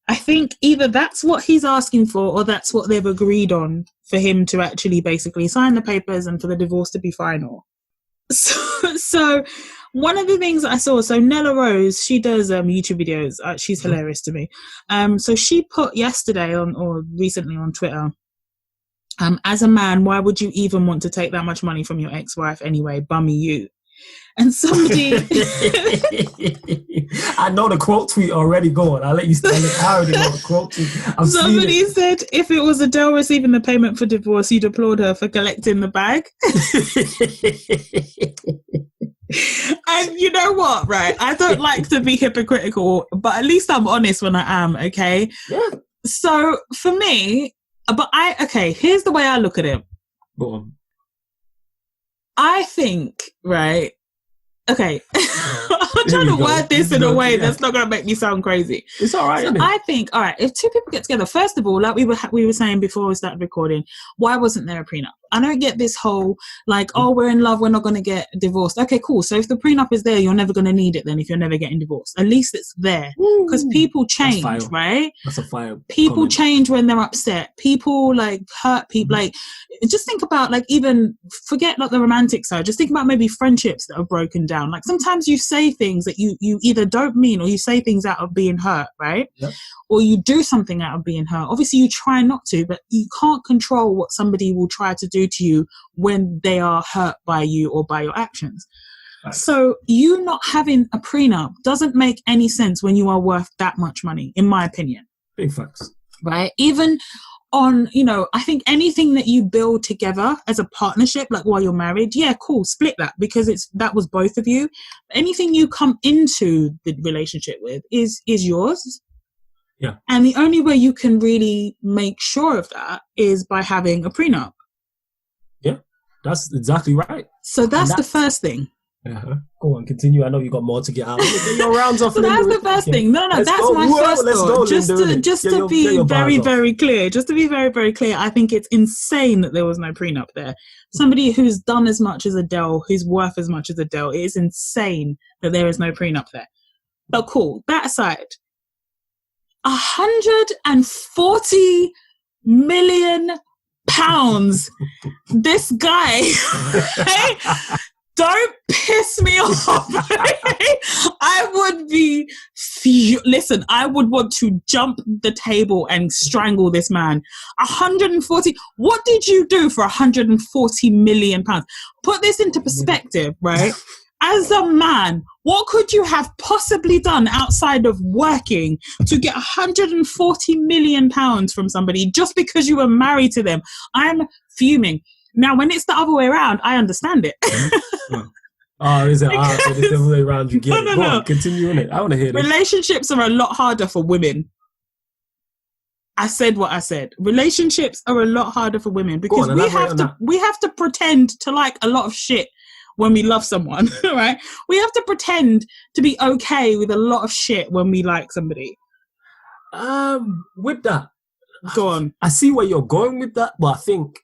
I think either that's what he's asking for, or that's what they've agreed on for him to actually basically sign the papers and for the divorce to be final. So one of the things I saw, so Nella Rose, she does YouTube videos. She's hilarious to me. So she put yesterday or recently on Twitter, as a man, why would you even want to take that much money from your ex-wife anyway? Bummy you. And somebody... I know the quote tweet already going. I'll let you stand it. I already know the quote tweet. Somebody said, if it was Adele receiving the payment for divorce, you'd applaud her for collecting the bag. And you know what, right? I don't like to be hypocritical, but at least I'm honest when I am, okay? Yeah. So for me, But here's the way I look at it. Go on. I think, right? Okay. I'm trying to word this in a way that's not going to make me sound crazy. It's all right, isn't it? I think, all right, if two people get together, first of all, like we were saying before we started recording, why wasn't there a prenup? I don't get this whole, like, oh, we're in love, we're not going to get divorced. Okay, cool. So if the prenup is there, you're never going to need it then if you're never getting divorced. At least it's there. Because people change, right? That's a fire. People comment. change when they're upset. People, like, hurt people. Like, just think about, like, even, forget, like, the romantic side. Just think about maybe friendships that are broken down. Like, sometimes you say things that you either don't mean, or you say things out of being hurt, right? Yep. Or you do something out of being hurt. Obviously, you try not to, but you can't control what somebody will try to do to you when they are hurt by you or by your actions. Right. So you not having a prenup doesn't make any sense when you are worth that much money, in my opinion. Big facts. Right? Even on, I think anything that you build together as a partnership, like while you're married, yeah, cool, split that because that was both of you. Anything you come into the relationship with is yours. Yeah. And the only way you can really make sure of that is by having a prenup. Yeah, that's exactly right. So that's the first thing. Uh-huh. Go on, continue. I know you got more to get out. Get your rounds off. So that's the first thing. No, that's my first thought. Just to be very, very clear. Just to be very, very clear, I think it's insane that there was no prenup there. Somebody who's done as much as Adele, who's worth as much as Adele, it is insane that there is no prenup there. But cool, that aside, 140 million pounds. This guy, don't piss me off. I would be, listen, I would want to jump the table and strangle this man. 140, what did you do for 140 million pounds? Put this into perspective, right? As a man, what could you have possibly done outside of working to get 140 million pounds from somebody just because you were married to them? I'm fuming. Now, when it's the other way around, I understand it. Oh, is it? So it's the other way around, you get it. Go on, continue on it. I want to hear this. Relationships are a lot harder for women. I said what I said. Relationships are a lot harder for women because we have to pretend to like a lot of shit when we love someone, right? We have to pretend to be okay with a lot of shit when we like somebody. With that, go on. I see where you're going with that, but I think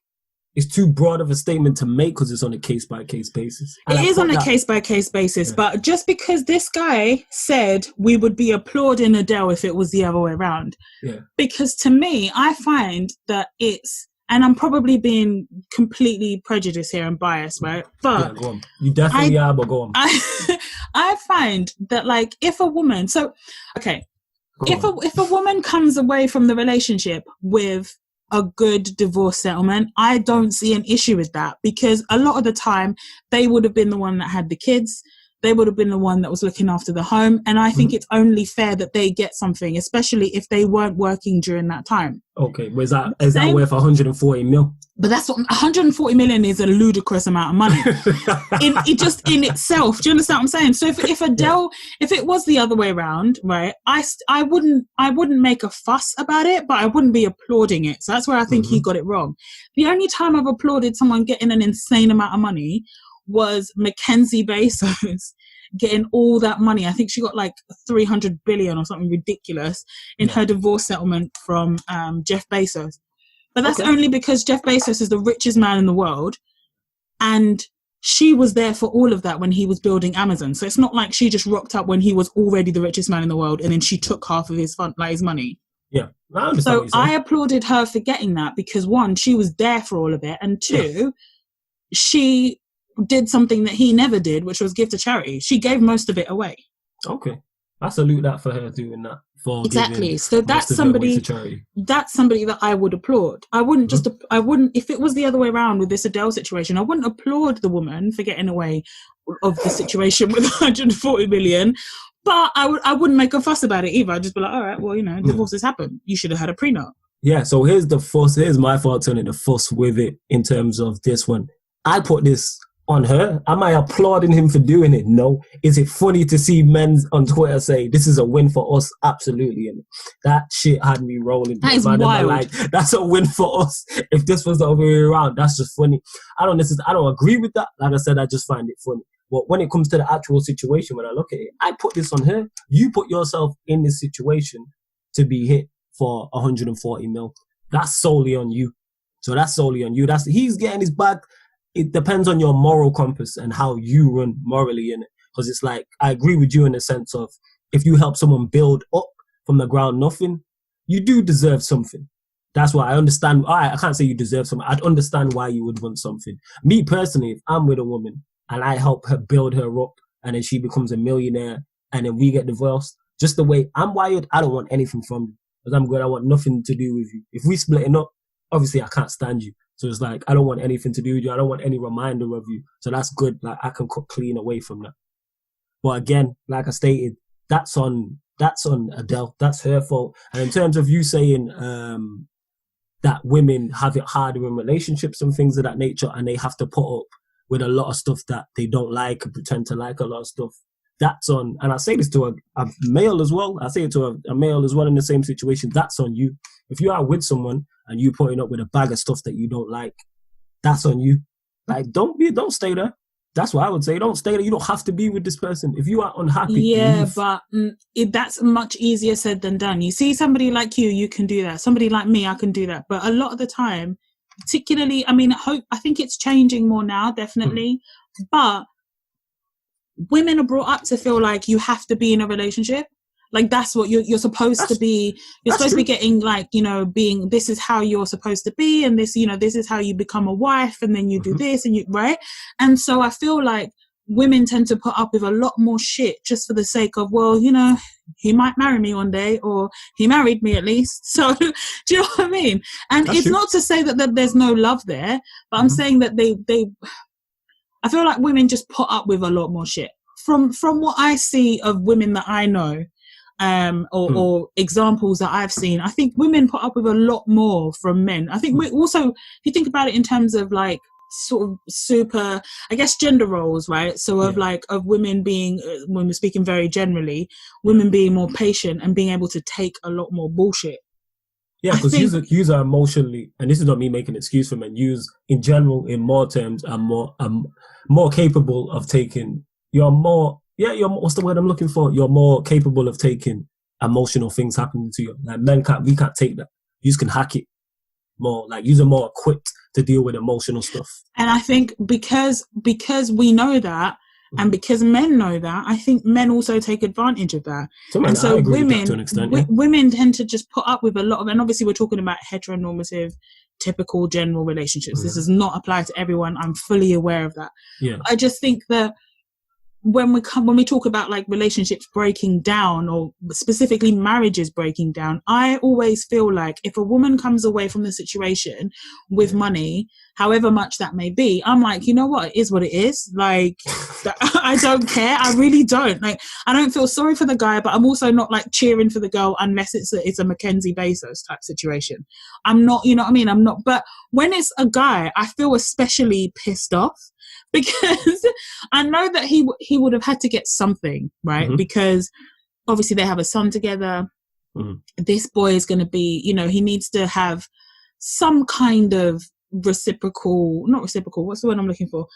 it's too broad of a statement to make because it's on a case-by-case basis. It is on a case-by-case basis, yeah. But just because this guy said we would be applauding Adele if it was the other way around. Yeah. Because to me, I find that it's, and I'm probably being completely prejudiced here and biased, right? But yeah, go on. You definitely are, but go on. I find that, like, if a woman, if a woman comes away from the relationship with a good divorce settlement, I don't see an issue with that because a lot of the time they would have been the one that had the kids. They would have been the one that was looking after the home. And I think it's only fair that they get something, especially if they weren't working during that time. Okay. Well, is that worth 140 mil? But that's what 140 million is, a ludicrous amount of money in itself. Do you understand what I'm saying? So if Adele, if it was the other way around, right, I wouldn't make a fuss about it, but I wouldn't be applauding it. So that's where I think he got it wrong. The only time I've applauded someone getting an insane amount of money was Mackenzie Bezos getting all that money. I think she got like 300 billion or something ridiculous in her divorce settlement from Jeff Bezos. But that's only because Jeff Bezos is the richest man in the world, and she was there for all of that when he was building Amazon. So it's not like she just rocked up when he was already the richest man in the world and then she took half of his fund, like his money. Yeah, I understand. So I applauded her for getting that because, one, she was there for all of it, and two, she did something that he never did, which was give to charity. She gave most of it away. Okay, I salute that for her doing that. Exactly. So that's somebody that I would applaud. I wouldn't if it was the other way around with this Adele situation, I wouldn't applaud the woman for getting away of the situation with 140 million. But I wouldn't make a fuss about it either. I'd just be like, all right, well, divorces happen. You should have had a prenup. Yeah, so here's my thoughts on it, the fuss with it in terms of this one. I put this on her? Am I applauding him for doing it? No. Is it funny to see men on Twitter say this is a win for us? Absolutely. And that shit had me rolling. That is wild. Like, that's a win for us. If this was the other way around, that's just funny. I don't agree with that. Like I said, I just find it funny. But when it comes to the actual situation, when I look at it, I put this on her. You put yourself in this situation to be hit for 140 mil. That's solely on you. So that's solely on you. He's getting his bag. It depends on your moral compass and how you run morally in it. Because it's like, I agree with you in the sense of, if you help someone build up from the ground nothing, you do deserve something. That's why I understand. I can't say you deserve something. I'd understand why you would want something. Me personally, if I'm with a woman and I help her build her up and then she becomes a millionaire and then we get divorced, just the way I'm wired, I don't want anything from you. Because I'm good, I want nothing to do with you. If we splitting up, obviously I can't stand you. So it's like, I don't want anything to do with you. I don't want any reminder of you. So that's good. Like, I can cut clean away from that. But again, like I stated, that's on Adele. That's her fault. And in terms of you saying that women have it harder in relationships and things of that nature, and they have to put up with a lot of stuff that they don't like and pretend to like a lot of stuff, that's on, and I say this to a male as well, I say it to a male as well in the same situation, that's on you. If you are with someone and you putting up with a bag of stuff that you don't like, that's on you. Like, don't stay there. That's what I would say. Don't stay there. You don't have to be with this person. If you are unhappy, leave. But that's much easier said than done. You see somebody like you can do that. Somebody like me, I can do that. But a lot of the time, particularly, I mean, I think it's changing more now, definitely. But women are brought up to feel like you have to be in a relationship. Like, that's what you're supposed to be. You're supposed to be getting, like, being, this is how you're supposed to be. And this, this is how you become a wife. And then you do this and right. And so I feel like women tend to put up with a lot more shit just for the sake of, well, he might marry me one day, or he married me at least. So do you know what I mean? And that's it's true. Not to say that there's no love there, but I'm saying that I feel like women just put up with a lot more shit. From what I see of women that I know, or examples that I've seen, I think women put up with a lot more from men. I think we also, if you think about it in terms of like sort of super, I guess, gender roles, right? So of women being, when we're speaking very generally, women being more patient and being able to take a lot more bullshit. Yeah, because yous are emotionally, and this is not me making an excuse for men, yous in general, in more terms, are more capable of taking, what's the word I'm looking for? You're more capable of taking emotional things happening to you. Like, we can't take that. You can hack it more. Like, you're more equipped to deal with emotional stuff. And I think because we know that, and because men know that, I think men also take advantage of that. And so women tend to just put up with a lot of, and obviously we're talking about heteronormative, typical general relationships. This does not apply to everyone. I'm fully aware of that. Yeah. I just think that when we talk about like relationships breaking down, or specifically marriages breaking down, I always feel like if a woman comes away from the situation with money, however much that may be, I'm like, you know what, it is what it is. Like, I don't care. I really don't. Like, I don't feel sorry for the guy, but I'm also not like cheering for the girl unless it's a Mackenzie Bezos type situation. I'm not, you know what I mean? I'm not. But when it's a guy, I feel especially pissed off, because I know that he would have had to get something, right? Because obviously they have a son together. This boy is going to be, he needs to have some kind of not reciprocal, what's the word I'm looking for?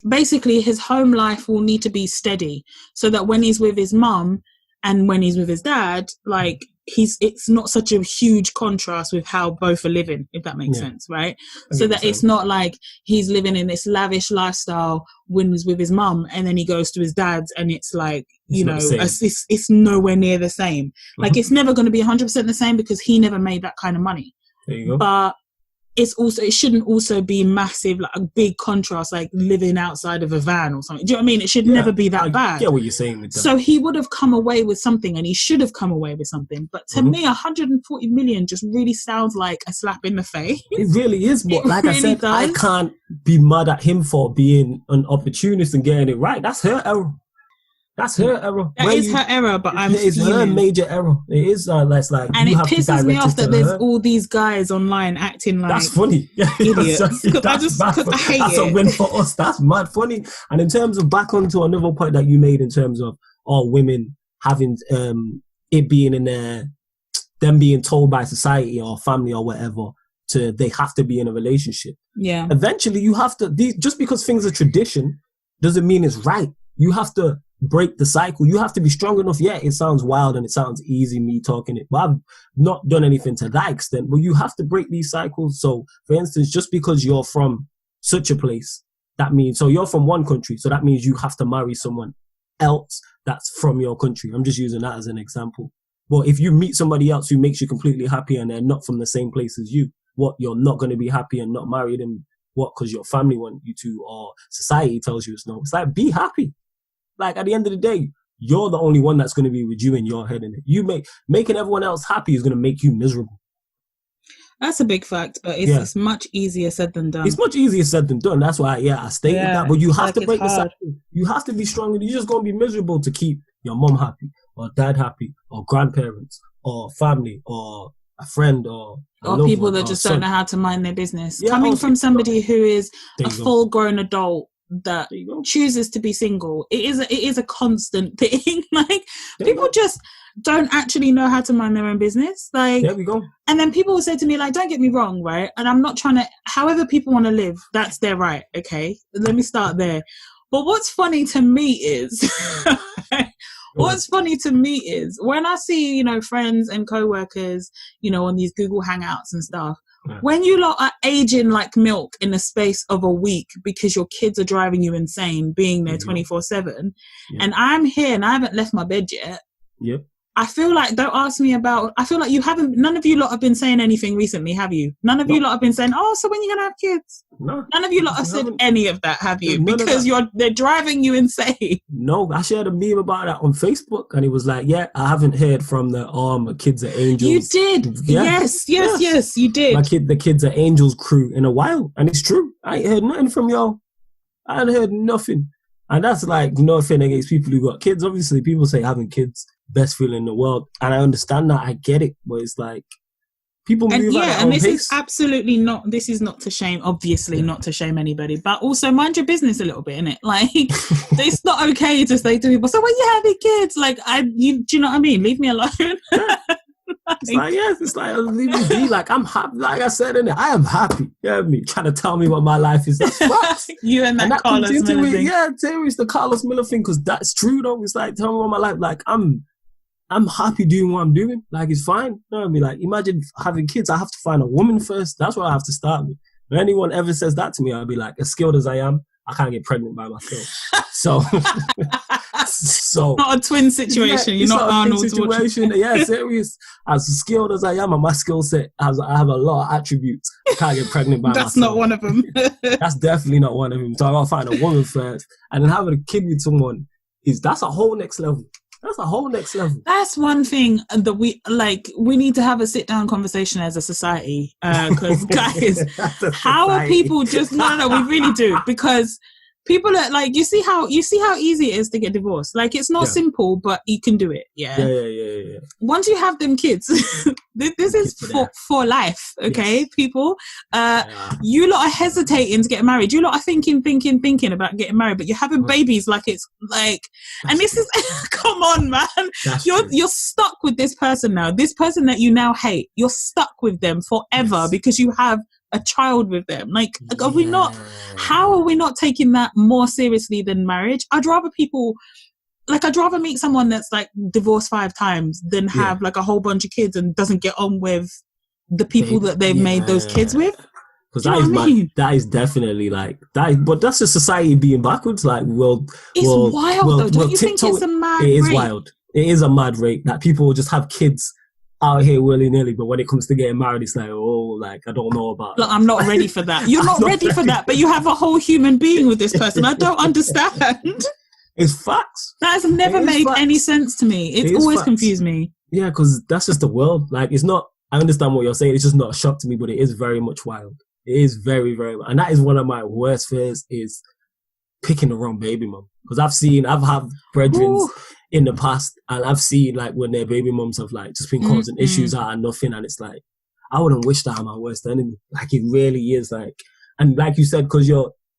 Basically his home life will need to be steady, so that when he's with his mum and when he's with his dad, like, it's not such a huge contrast with how both are living, if that makes sense, right? So that it's not like he's living in this lavish lifestyle when he's with his mum, and then he goes to his dad's and it's like, it's nowhere near the same. Like, it's never going to be 100% the same, because he never made that kind of money. There you go. But it shouldn't also be massive, like a big contrast, like living outside of a van or something. Do you know what I mean? It should never be that bad. I get what you're saying with that. So he would have come away with something, and he should have come away with something. But to me, 140 million just really sounds like a slap in the face. It really is. But like really I said, I can't be mad at him for being an opportunist and getting it right. That's her error. That's her error. That is her error, but I'm it's her major error. It is that's like, and it pisses me off that there's all these guys online acting like that's funny. idiots. I hate that's it. a win for us. That's mad funny. And in terms of back onto another point that you made in terms of all women having it being in them being told by society or family or whatever they have to be in a relationship. Yeah. Eventually, you have to. Just because things are tradition doesn't mean it's right. You have to break the cycle. You have to be strong enough. Yeah, it sounds wild and it sounds easy, me talking it, but I've not done anything to that extent. But you have to break these cycles. So, for instance, just because you're from such a place, that means, so you're from one country, so that means you have to marry someone else that's from your country. I'm just using that as an example. But if you meet somebody else who makes you completely happy and they're not from the same place as you, what, you're not going to be happy and not marry them? What, because your family want you to, or society tells you it's no? It's like, be happy. Like, at the end of the day, you're the only one that's going to be with you in your head. And you making everyone else happy is going to make you miserable. That's a big fact, but it's much easier said than done. It's much easier said than done. That's why, I stated that. But you have to break the cycle. You have to be strong. You're just going to be miserable to keep your mom happy, or dad happy, or grandparents, or family, or a friend, or people that just don't know how to mind their business. Coming from somebody who is a full-grown adult that chooses to be single, it is a constant thing. Like, people just don't actually know how to mind their own business. Like, there we go. And then people will say to me, like, don't get me wrong, right? And I'm not trying to, however people want to live, that's their right, okay? Let me start there. But what's funny to me is when I see, friends and co-workers, on these Google Hangouts and stuff, when you lot are aging like milk in the space of a week because your kids are driving you insane, being there 24/7, and I'm here and I haven't left my bed yet. Yep. I feel like, don't ask me about, I feel like none of you lot have been saying anything recently, have you? None of you lot have been saying, oh, so when are you going to have kids? No. None of you lot have said any of that, have you? Because they're driving you insane. No, I shared a meme about that on Facebook and it was like, I haven't heard from my kids are angels. You did. Yes, you did. The kids are angels crew in a while. And it's true. I ain't heard nothing from y'all. I ain't heard nothing. And that's like nothing against people who got kids. Obviously, people say having kids, best feeling in the world. And I understand that. I get it. But it's like, people move at their own pace. Is absolutely not, this is not to shame, obviously not to shame anybody, but also mind your business a little bit, innit? Like, it's not okay to say to people, so when you having kids? Like, do you know what I mean? Leave me alone. It's like, leave me be. Like, I'm happy. Like I said, innit? I am happy. You know me? Trying to tell me what my life is. That's facts. You and that Carlos Miller thing. Yeah, it's the Carlos Miller thing, because that's true, though. It's like, tell me what my life, like, I'm happy doing what I'm doing. Like, it's fine. You know what I mean? Like, imagine having kids. I have to find a woman first. That's what I have to start with. When anyone ever says that to me, I'll be like, as skilled as I am, I can't get pregnant by myself. So not a twin situation. You're not Arnold situation. Yeah, serious. As skilled as I am, and my skill set, I have a lot of attributes. I can't get pregnant by myself. That's not one of them. That's definitely not one of them. So I gotta find a woman first, and then having a kid with someone that's a whole next level. That's a whole next level. That's one thing that we need to have a sit down conversation as a society. Because guys, how are people just no, we really do, because people are like, you see how easy it is to get divorced. Like, it's not simple, but you can do it. Yeah. Once you have them kids, this is for life. Okay, yes. People, you lot are hesitating to get married. You lot are thinking about getting married, but you're having babies like it's like, and this is come on, man. You're stuck with this person now. This person that you now hate, you're stuck with them forever because you have a child with them. Like, are we not? How are we not taking that more seriously than marriage? I'd rather meet someone that's like divorced 5 times than have like a whole bunch of kids and doesn't get on with the people that they've made those kids with. Because that is definitely like that. But that's just society being backwards. Like, wild though. Don't you think it's a mad rate? It is wild. It is a mad rate that people will just have kids out here willy-nilly, but when it comes to getting married, it's like, I don't know about Look, I'm not ready for that. You're not ready for that, but you have a whole human being with this person. I don't understand. It's facts. That has never made any sense to me. It's always confused me. Yeah, because that's just the world. Like, it's not, I understand what you're saying, it's just not a shock to me, but it is very much wild. It is very, very, and that is one of my worst fears, is picking the wrong baby mum. Because I've had brethren in the past, and I've seen like when their baby mums have like just been causing issues out of nothing, and it's like, I wouldn't wish that on my worst enemy. Like, it really is like, and like you said, because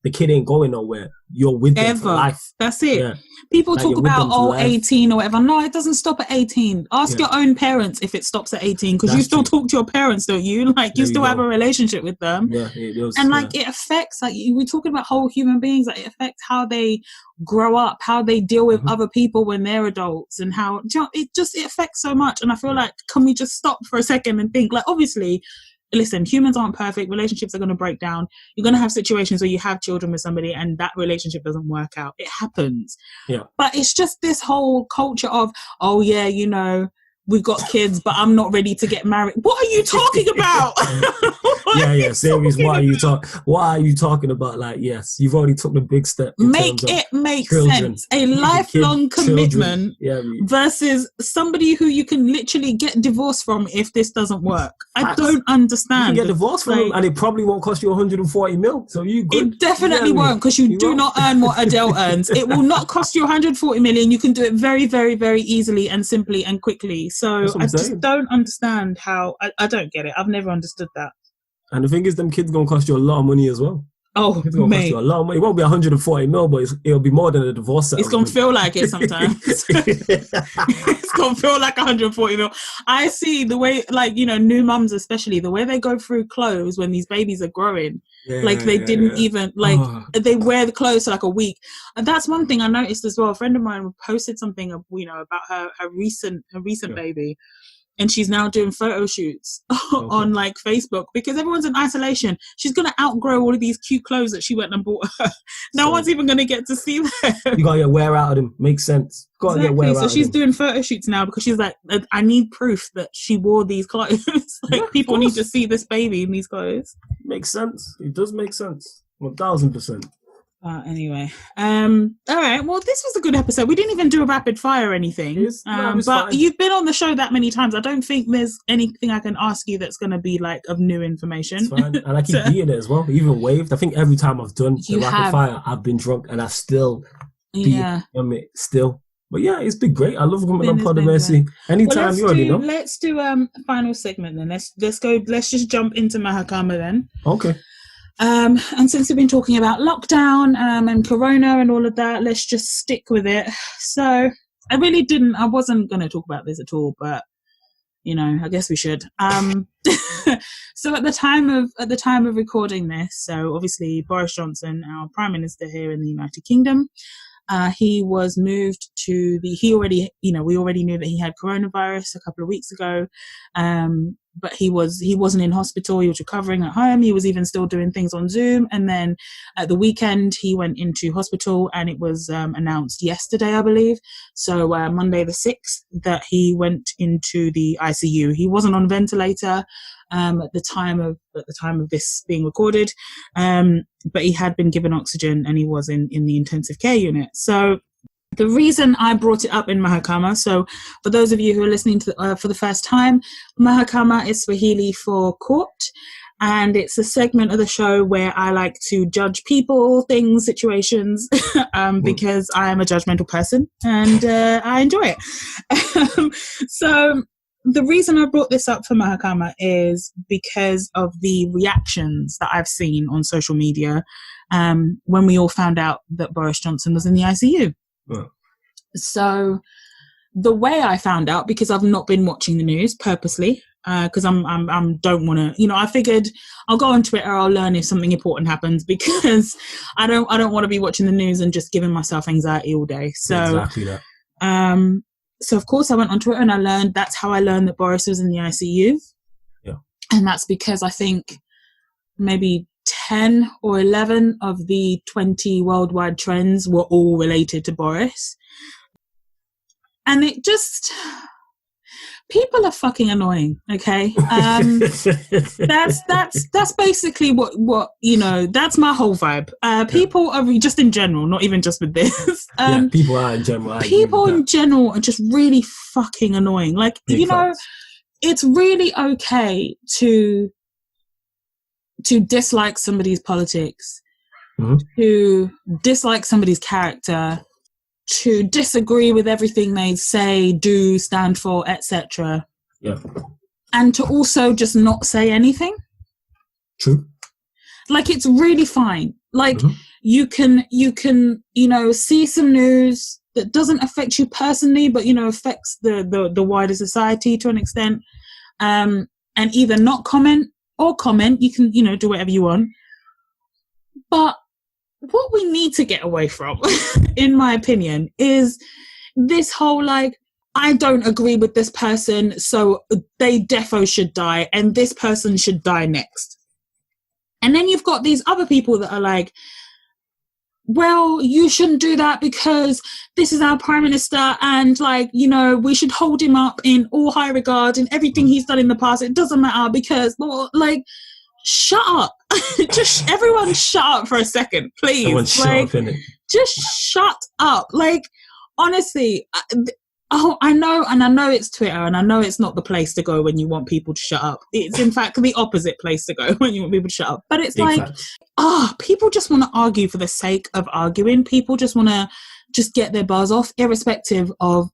the kid ain't going nowhere. You're with them for life. That's it. Yeah. People talk about 18 or whatever. No, it doesn't stop at 18. Ask your own parents if it stops at 18, because you still talk to your parents, don't you? Like, you still have a relationship with them. Yeah, it does. And like, it affects, like, we're talking about whole human beings. Like, it affects how they grow up, how they deal with other people when they're adults, and how, it affects so much. And I feel like, can we just stop for a second and think, like, obviously, listen, humans aren't perfect. Relationships are going to break down. You're going to have situations where you have children with somebody and that relationship doesn't work out. It happens. Yeah. But it's just this whole culture of, oh yeah, you know, we've got kids, but I'm not ready to get married. What are you talking about? Serious. What are you talking about? Like, yes, you've already took the big step. Make it make sense. A lifelong commitment versus somebody who you can literally get divorced from if this doesn't work. I don't understand. You can get divorced from them, and it probably won't cost you 140 mil. So you good. It definitely won't, because you do not earn what Adele earns. It will not cost you 140 million. You can do it very, very, very easily and simply and quickly. So I just don't understand how. I don't get it. I've never understood that. And the thing is, them kids gonna cost you a lot of money as well. Oh, it's gonna cost you a lot of money. It won't be 140 mil, but it'll be more than a divorce settlement. It's gonna feel like it sometimes. It's gonna feel like 140 mil. I see the way, like, you know, new mums especially, the way they go through clothes when these babies are growing. They didn't even they wear the clothes for like a week, and that's one thing I noticed as well. A friend of mine posted something, you know, about her recent baby. And she's now doing photo shoots on like Facebook, because everyone's in isolation. She's going to outgrow all of these cute clothes that she went and bought her. No one's even going to get to see them. You got to get wear out of them. Makes sense. So she's doing photo shoots now because she's like, I need proof that she wore these clothes. People need to see this baby in these clothes. Makes sense. It does make sense. 1000%. Anyway, all right. Well, this was a good episode. We didn't even do a rapid fire or anything. But fine. You've been on the show that many times. I don't think there's anything I can ask you that's going to be like of new information. It's fine. And I keep beating it as well. Even waved. I think every time I've done the rapid fire, I've been drunk and I've still beaten it still. But yeah, it's been great. I love coming on Pod of Mercy. Anytime, you already know. Let's do a final segment then. Let's go. Let's just jump into Mahakama then. Okay. And since we've been talking about lockdown and corona and all of that, let's just stick with it. So I wasn't going to talk about this at all, but you know, I guess we should. So at the time of recording this, so obviously Boris Johnson, our Prime Minister here in the United Kingdom, he was moved to we already knew that he had coronavirus a couple of weeks ago. But he wasn't in hospital. He was recovering at home. He was even still doing things on Zoom. And then at the weekend, he went into hospital, and it was announced yesterday, I believe. So Monday the 6th, that he went into the ICU. He wasn't on a ventilator at the time of this being recorded, but he had been given oxygen, and he was in the intensive care unit. So the reason I brought it up in Mahakama, so for those of you who are listening to for the first time, Mahakama is Swahili for court, and it's a segment of the show where I like to judge people, things, situations, because I am a judgmental person, and I enjoy it. So the reason I brought this up for Mahakama is because of the reactions that I've seen on social media when we all found out that Boris Johnson was in the ICU. So the way I found out, because I've not been watching the news purposely, because I'm don't want to, you know, I figured I'll go on Twitter, I'll learn if something important happens, because I don't want to be watching the news and just giving myself anxiety all day. So exactly that. So of course I went on Twitter and that's how I learned that Boris was in the ICU. Yeah. And that's because I think maybe 10 or 11 of the 20 worldwide trends were all related to Boris. And it just, people are fucking annoying, okay? That's basically what you know, that's my whole vibe. People are just in general, not even just with this. People are in general. People in general are just really fucking annoying. Like, you know, it's really okay to dislike somebody's politics, to dislike somebody's character, to disagree with everything they say, do, stand for, etc. Yeah. And to also just not say anything. True. Like, it's really fine. Like, you can, see some news that doesn't affect you personally, but, affects the wider society to an extent. And either not comment or comment. You can, do whatever you want. But what we need to get away from, in my opinion, is this whole, like, I don't agree with this person, so they defo should die, and this person should die next. And then you've got these other people that are like, well, you shouldn't do that because this is our prime minister, and, like, we should hold him up in all high regard, and everything he's done in the past, it doesn't matter because, well, like, shut up. Just everyone shut up for a second, please. Everyone shut up, innit? Just shut up. Like, honestly, I know, and I know it's Twitter, and I know it's not the place to go when you want people to shut up. It's, in fact, the opposite place to go when you want people to shut up. But it's people just want to argue for the sake of arguing. People just want to just get their buzz off, irrespective of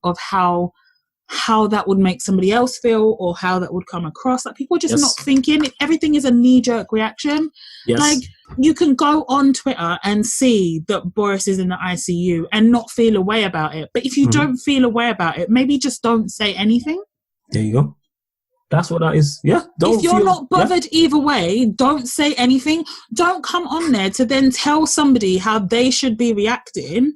how that would make somebody else feel or how that would come across. Like, people are just not thinking. Everything is a knee-jerk reaction. Yes. Like, you can go on Twitter and see that Boris is in the ICU and not feel a way about it. But if you don't feel a way about it, maybe just don't say anything. There you go. That's what that is. Yeah. If you're not bothered either way, don't say anything. Don't come on there to then tell somebody how they should be reacting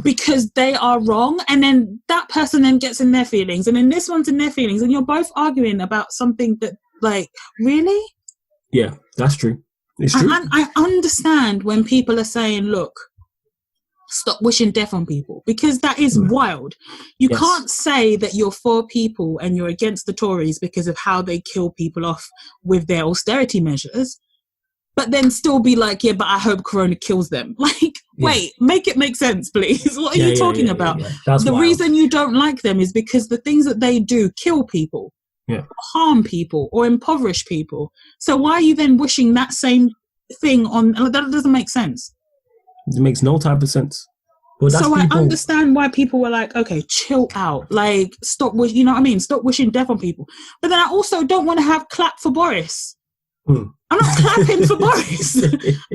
because they are wrong. And then that person then gets in their feelings, and then this one's in their feelings, and you're both arguing about something that, like, really? Yeah, that's true. It's true. And I understand when people are saying, look, stop wishing death on people, because that is wild. You can't say that you're for people and you're against the Tories because of how they kill people off with their austerity measures, but then still be like, yeah, but I hope Corona kills them. Like, wait, make it make sense, please. What are you talking about? The reason you don't like them is because the things that they do kill people, harm people, or impoverish people. So why are you then wishing that same thing on? That doesn't make sense. It makes no type of sense. But so I understand why people were like, okay, chill out. Like, stop, you know what I mean? Stop wishing death on people. But then I also don't want to have clap for Boris. I'm not clapping for Boris.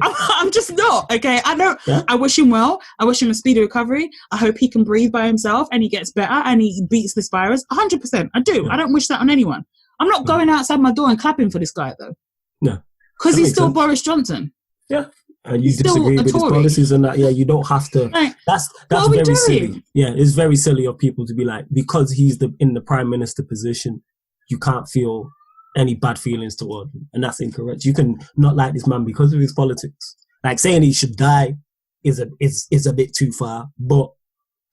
I'm just not, okay? I don't. Yeah. I wish him well. I wish him a speedy recovery. I hope he can breathe by himself and he gets better and he beats this virus. 100%. I do. I don't wish that on anyone. I'm not going outside my door and clapping for this guy, though. No. Because he's still Boris Johnson. Yeah. And you disagree with his policies and that, you don't have to. Right. That's very silly. Yeah, it's very silly of people to be like, because he's in the prime minister position, you can't feel any bad feelings toward him, and that's incorrect. You can not like this man because of his politics. Like, saying he should die is a bit too far. But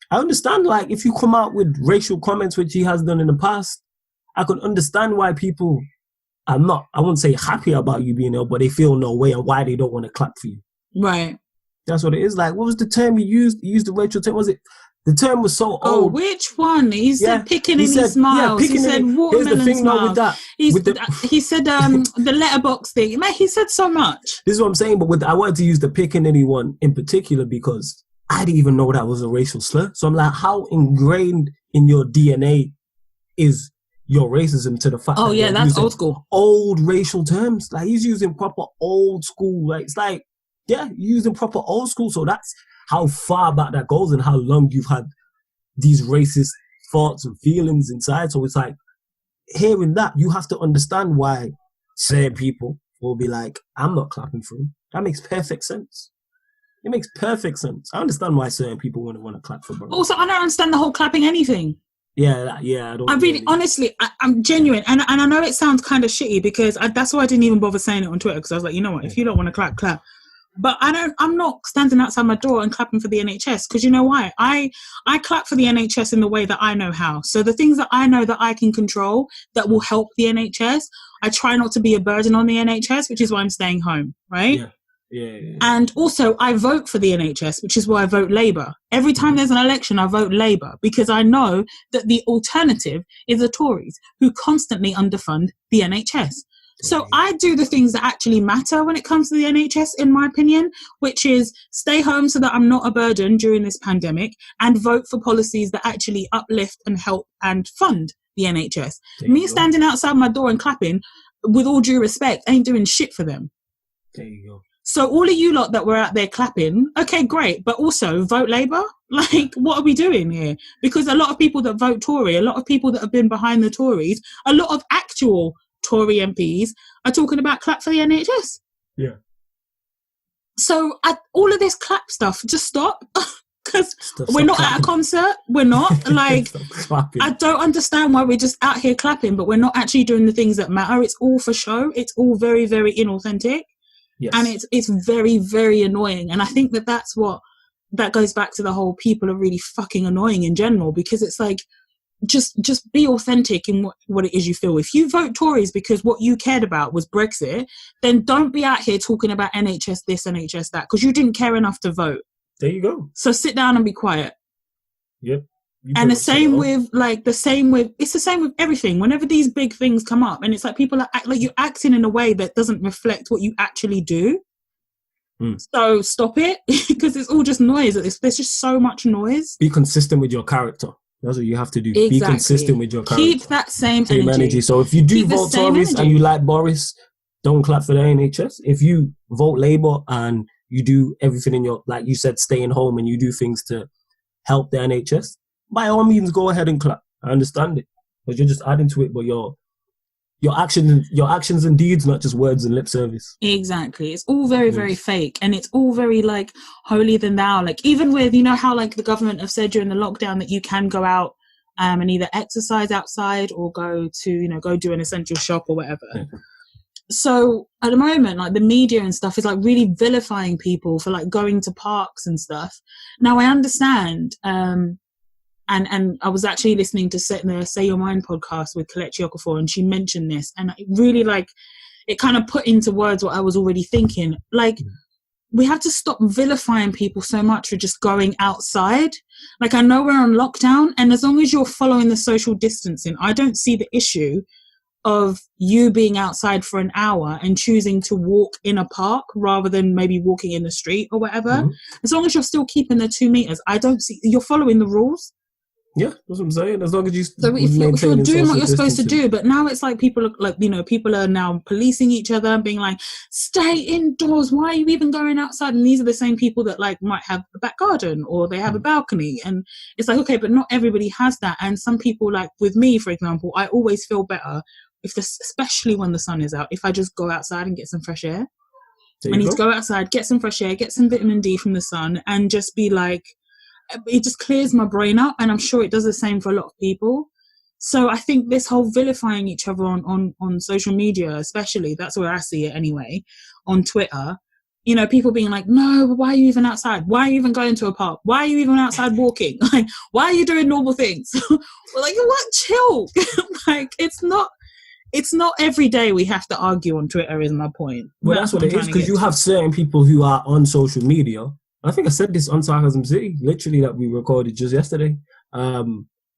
I understand, like, if you come out with racial comments, which he has done in the past, I could understand why people are not, I wouldn't say happy about you being ill, but they feel no way and why they don't want to clap for you. Right. That's what it is. Like, what was the term you used? You used the racial term. Was it? The term was so old. Oh, which one? He said pickaninny smiles. He said watermelon smiles. He said the letterbox thing. Man, he said so much. This is what I'm saying. But I wanted to use the pickaninny one in particular because I didn't even know that was a racial slur. So I'm like, how ingrained in your DNA is your racism to the fact that yeah, that's old school. Old racial terms. Like, he's using proper old school. Like, it's like, yeah, using proper old school. So that's how far back that goes and how long you've had these racist thoughts and feelings inside. So it's like, hearing that, you have to understand why certain people will be like, I'm not clapping for him. That makes perfect sense. It makes perfect sense. I understand why certain people wouldn't want to clap for Boris. Also, I don't understand the whole clapping anything. Yeah, I really, honestly, I'm genuine. And I know it sounds kind of shitty because that's why I didn't even bother saying it on Twitter, because I was like, you know what, if you don't want to clap, clap. But I'm not standing outside my door and clapping for the NHS, because you know why? I clap for the NHS in the way that I know how. So the things that I know that I can control that will help the NHS, I try not to be a burden on the NHS, which is why I'm staying home, right? Yeah. And also I vote for the NHS, which is why I vote Labour. Every time there's an election, I vote Labour, because I know that the alternative is the Tories, who constantly underfund the NHS. So I do the things that actually matter when it comes to the NHS, in my opinion, which is stay home so that I'm not a burden during this pandemic, and vote for policies that actually uplift and help and fund the NHS. Me standing outside my door and clapping, with all due respect, ain't doing shit for them. There you go. So all of you lot that were out there clapping, okay, great, but also vote Labour? Like, what are we doing here? Because a lot of people that vote Tory, a lot of people that have been behind the Tories, a lot of actual Tory MPs are talking about clap for the NHS. Yeah. So all of this clap stuff, just stop. Because we're not clapping at a concert. We're not. Like, I don't understand why we're just out here clapping, but we're not actually doing the things that matter. It's all for show. It's all very, very inauthentic. Yes. And it's very, very annoying. And I think that goes back to the whole people are really fucking annoying in general, because it's like, just be authentic in what it is you feel. If you vote Tories because what you cared about was Brexit, then don't be out here talking about NHS this, NHS that, because you didn't care enough to vote. There you go. So sit down and be quiet. Yep. And it's the same with everything. Whenever these big things come up, and it's like people are you're acting in a way that doesn't reflect what you actually do. So stop it, because it's all just noise. There's just so much noise. Be consistent with your character. That's what you have to do. Exactly. Be consistent with your character. Keep that same energy. So if you do vote Tories and you like Boris, don't clap for the NHS. If you vote Labour and you do everything in your, like you said, staying home, and you do things to help the NHS, by all means, go ahead and clap. I understand it, but you're just adding to it. But your actions and deeds, not just words and lip service. Exactly. It's all very, very fake, and it's all very like holier than thou. Like, even with, you know how like the government have said during the lockdown that you can go out and either exercise outside or go do an essential shop or whatever. Mm-hmm. So at the moment, like the media and stuff is like really vilifying people for like going to parks and stuff. Now I understand. And I was actually listening to the Say Your Mind podcast with Kelechi Okafor, and she mentioned this, and it really it kind of put into words what I was already thinking. Like, we have to stop vilifying people so much for just going outside. Like, I know we're on lockdown, and as long as you're following the social distancing, I don't see the issue of you being outside for an hour and choosing to walk in a park rather than maybe walking in the street or whatever. Mm-hmm. As long as you're still keeping the 2 meters, I don't see you're following the rules. Yeah, that's what I'm saying. As long as you so if you're doing what you're supposed to do, but now it's like people are now policing each other and being like, stay indoors. Why are you even going outside? And these are the same people that like might have a back garden or they have a balcony, and it's like, okay, but not everybody has that. And some people, like with me, for example, I always feel better especially when the sun is out, if I just go outside and get some fresh air. I need to go outside, get some fresh air, get some vitamin D from the sun, and just be like, it just clears my brain up, and I'm sure it does the same for a lot of people. So I think this whole vilifying each other on social media, especially, that's where I see it anyway, on Twitter, you know, people being like, no, but why are you even outside? Why are you even going to a park? Why are you even outside walking? Like, why are you doing normal things? We're like, what? Chill. Like, it's not every day we have to argue on Twitter, is my point. Well, that's what it is, because you have certain people who are on social media. I think I said this on Sarcasm City, literally, that we recorded just yesterday.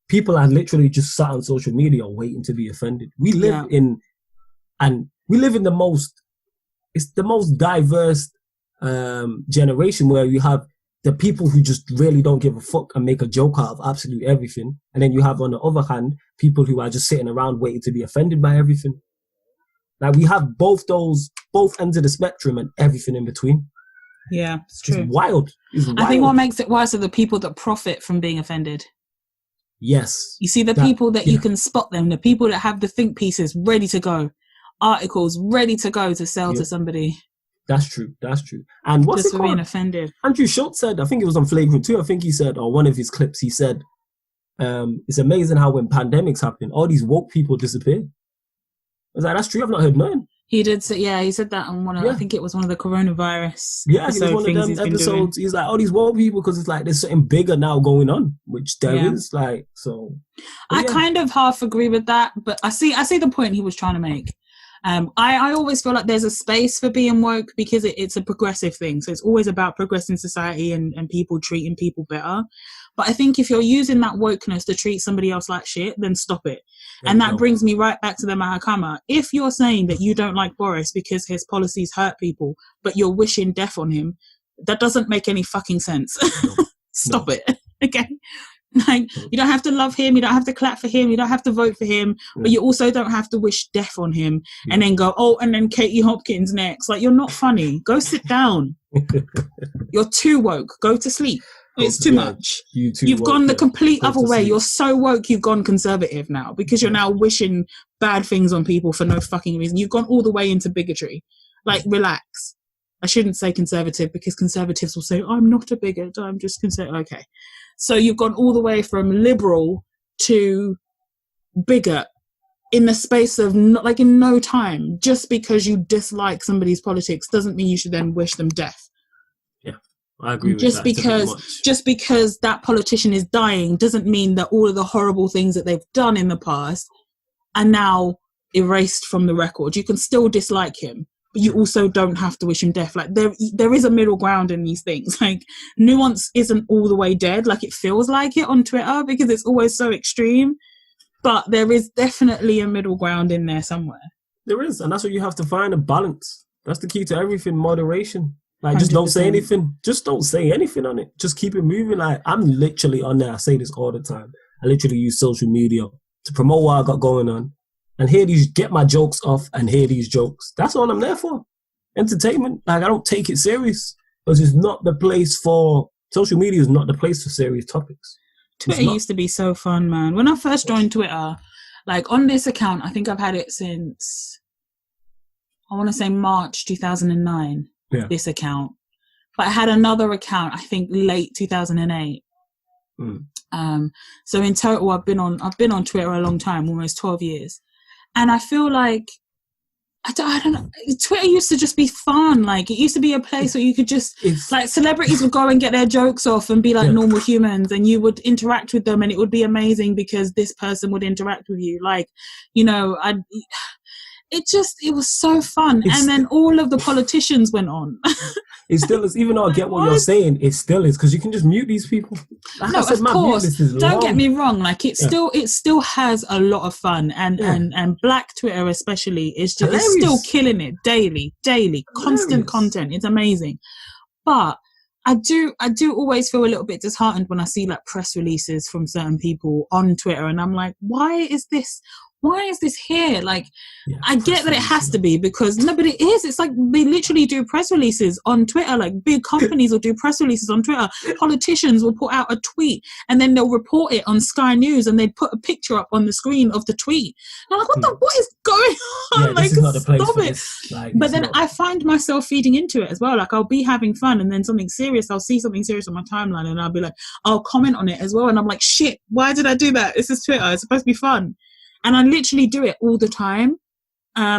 People are literally just sat on social media waiting to be offended. We live in the most diverse generation, where you have the people who just really don't give a fuck and make a joke out of absolutely everything. And then you have, on the other hand, people who are just sitting around waiting to be offended by everything. Like, we have both ends of the spectrum and everything in between. Yeah, it's true. It's wild. I think what makes it worse are the people that profit from being offended. Yes. You see, the people that you can spot them, the people that have the think pieces ready to go, articles ready to go to sell to somebody. That's true. And what's just it for being offended? Andrew Schultz said, I think it was on Flagrant 2, I think he said, or one of his clips, he said, it's amazing how when pandemics happen, all these woke people disappear. I was like, that's true, I've not heard none. He did say, he said that on one of, I think it was one of the coronavirus. Yeah, it was one of them episodes. He's like, these woke people, because it's like there's something bigger now going on, which there is, like, so. I kind of half agree with that, but I see the point he was trying to make. I always feel like there's a space for being woke because it's a progressive thing. So it's always about progressing society and people treating people better. But I think if you're using that wokeness to treat somebody else like shit, then stop it. And that brings me right back to the Mahakama. If you're saying that you don't like Boris because his policies hurt people, but you're wishing death on him, that doesn't make any fucking sense. Stop it. Okay. Like, you don't have to love him, you don't have to clap for him, you don't have to vote for him, but you also don't have to wish death on him and then go, oh, and then Katie Hopkins next. Like, you're not funny. Go sit down. You're too woke. Go to sleep. It's too much. You've gone the complete other way. You're so woke, you've gone conservative now because you're now wishing bad things on people for no fucking reason. You've gone all the way into bigotry. Like, relax. I shouldn't say conservative because conservatives will say, I'm not a bigot, I'm just conservative. Okay. So you've gone all the way from liberal to bigot in the space of in no time. Just because you dislike somebody's politics doesn't mean you should then wish them death. Yeah, I agree with that. Just because that politician is dying doesn't mean that all of the horrible things that they've done in the past are now erased from the record. You can still dislike him, but you also don't have to wish him death. Like, there is a middle ground in these things. Like, nuance isn't all the way dead. Like, it feels like it on Twitter because it's always so extreme. But there is definitely a middle ground in there somewhere. There is, and that's what you have to find, a balance. That's the key to everything, moderation. Like, 100%. Just don't say anything. Just don't say anything on it. Just keep it moving. Like, I'm literally on there. I say this all the time. I literally use social media to promote what I got going on. And get my jokes off and hear these jokes. That's all I'm there for. Entertainment. Like, I don't take it serious because it's not the place for, social media is not the place for serious topics. Twitter used to be so fun, man. When I first joined Twitter, like on this account, I think I've had it since, I want to say March 2009, this account. But I had another account, I think late 2008. So in total, I've been on Twitter a long time, almost 12 years. And I feel like, I don't know, Twitter used to just be fun. Like, it used to be a place where you could just, like, celebrities would go and get their jokes off and be like normal humans, and you would interact with them and it would be amazing because this person would interact with you. Like, you know, it was so fun. And then all of the politicians went on. It still is, even though I get what you're saying, it still is, because you can just mute these people. Like no, of course. Don't get me wrong. Like, it still has a lot of fun, and Black Twitter especially is just it's still killing it daily, constant content. It's amazing. But I do always feel a little bit disheartened when I see like press releases from certain people on Twitter, and I'm like, why is this here? Like, I get that it has to be because nobody is. It's like they literally do press releases on Twitter. Like, big companies will do press releases on Twitter. Politicians will put out a tweet and then they'll report it on Sky News and they'd put a picture up on the screen of the tweet. And I'm like, what is going on? Yeah, like, this is not the place stop for it. This. Like, but then I find myself feeding into it as well. Like, I'll be having fun and then something serious, I'll see something serious on my timeline and I'll be like, I'll comment on it as well. And I'm like, shit, why did I do that? This is Twitter. It's supposed to be fun. And I literally do it all the time,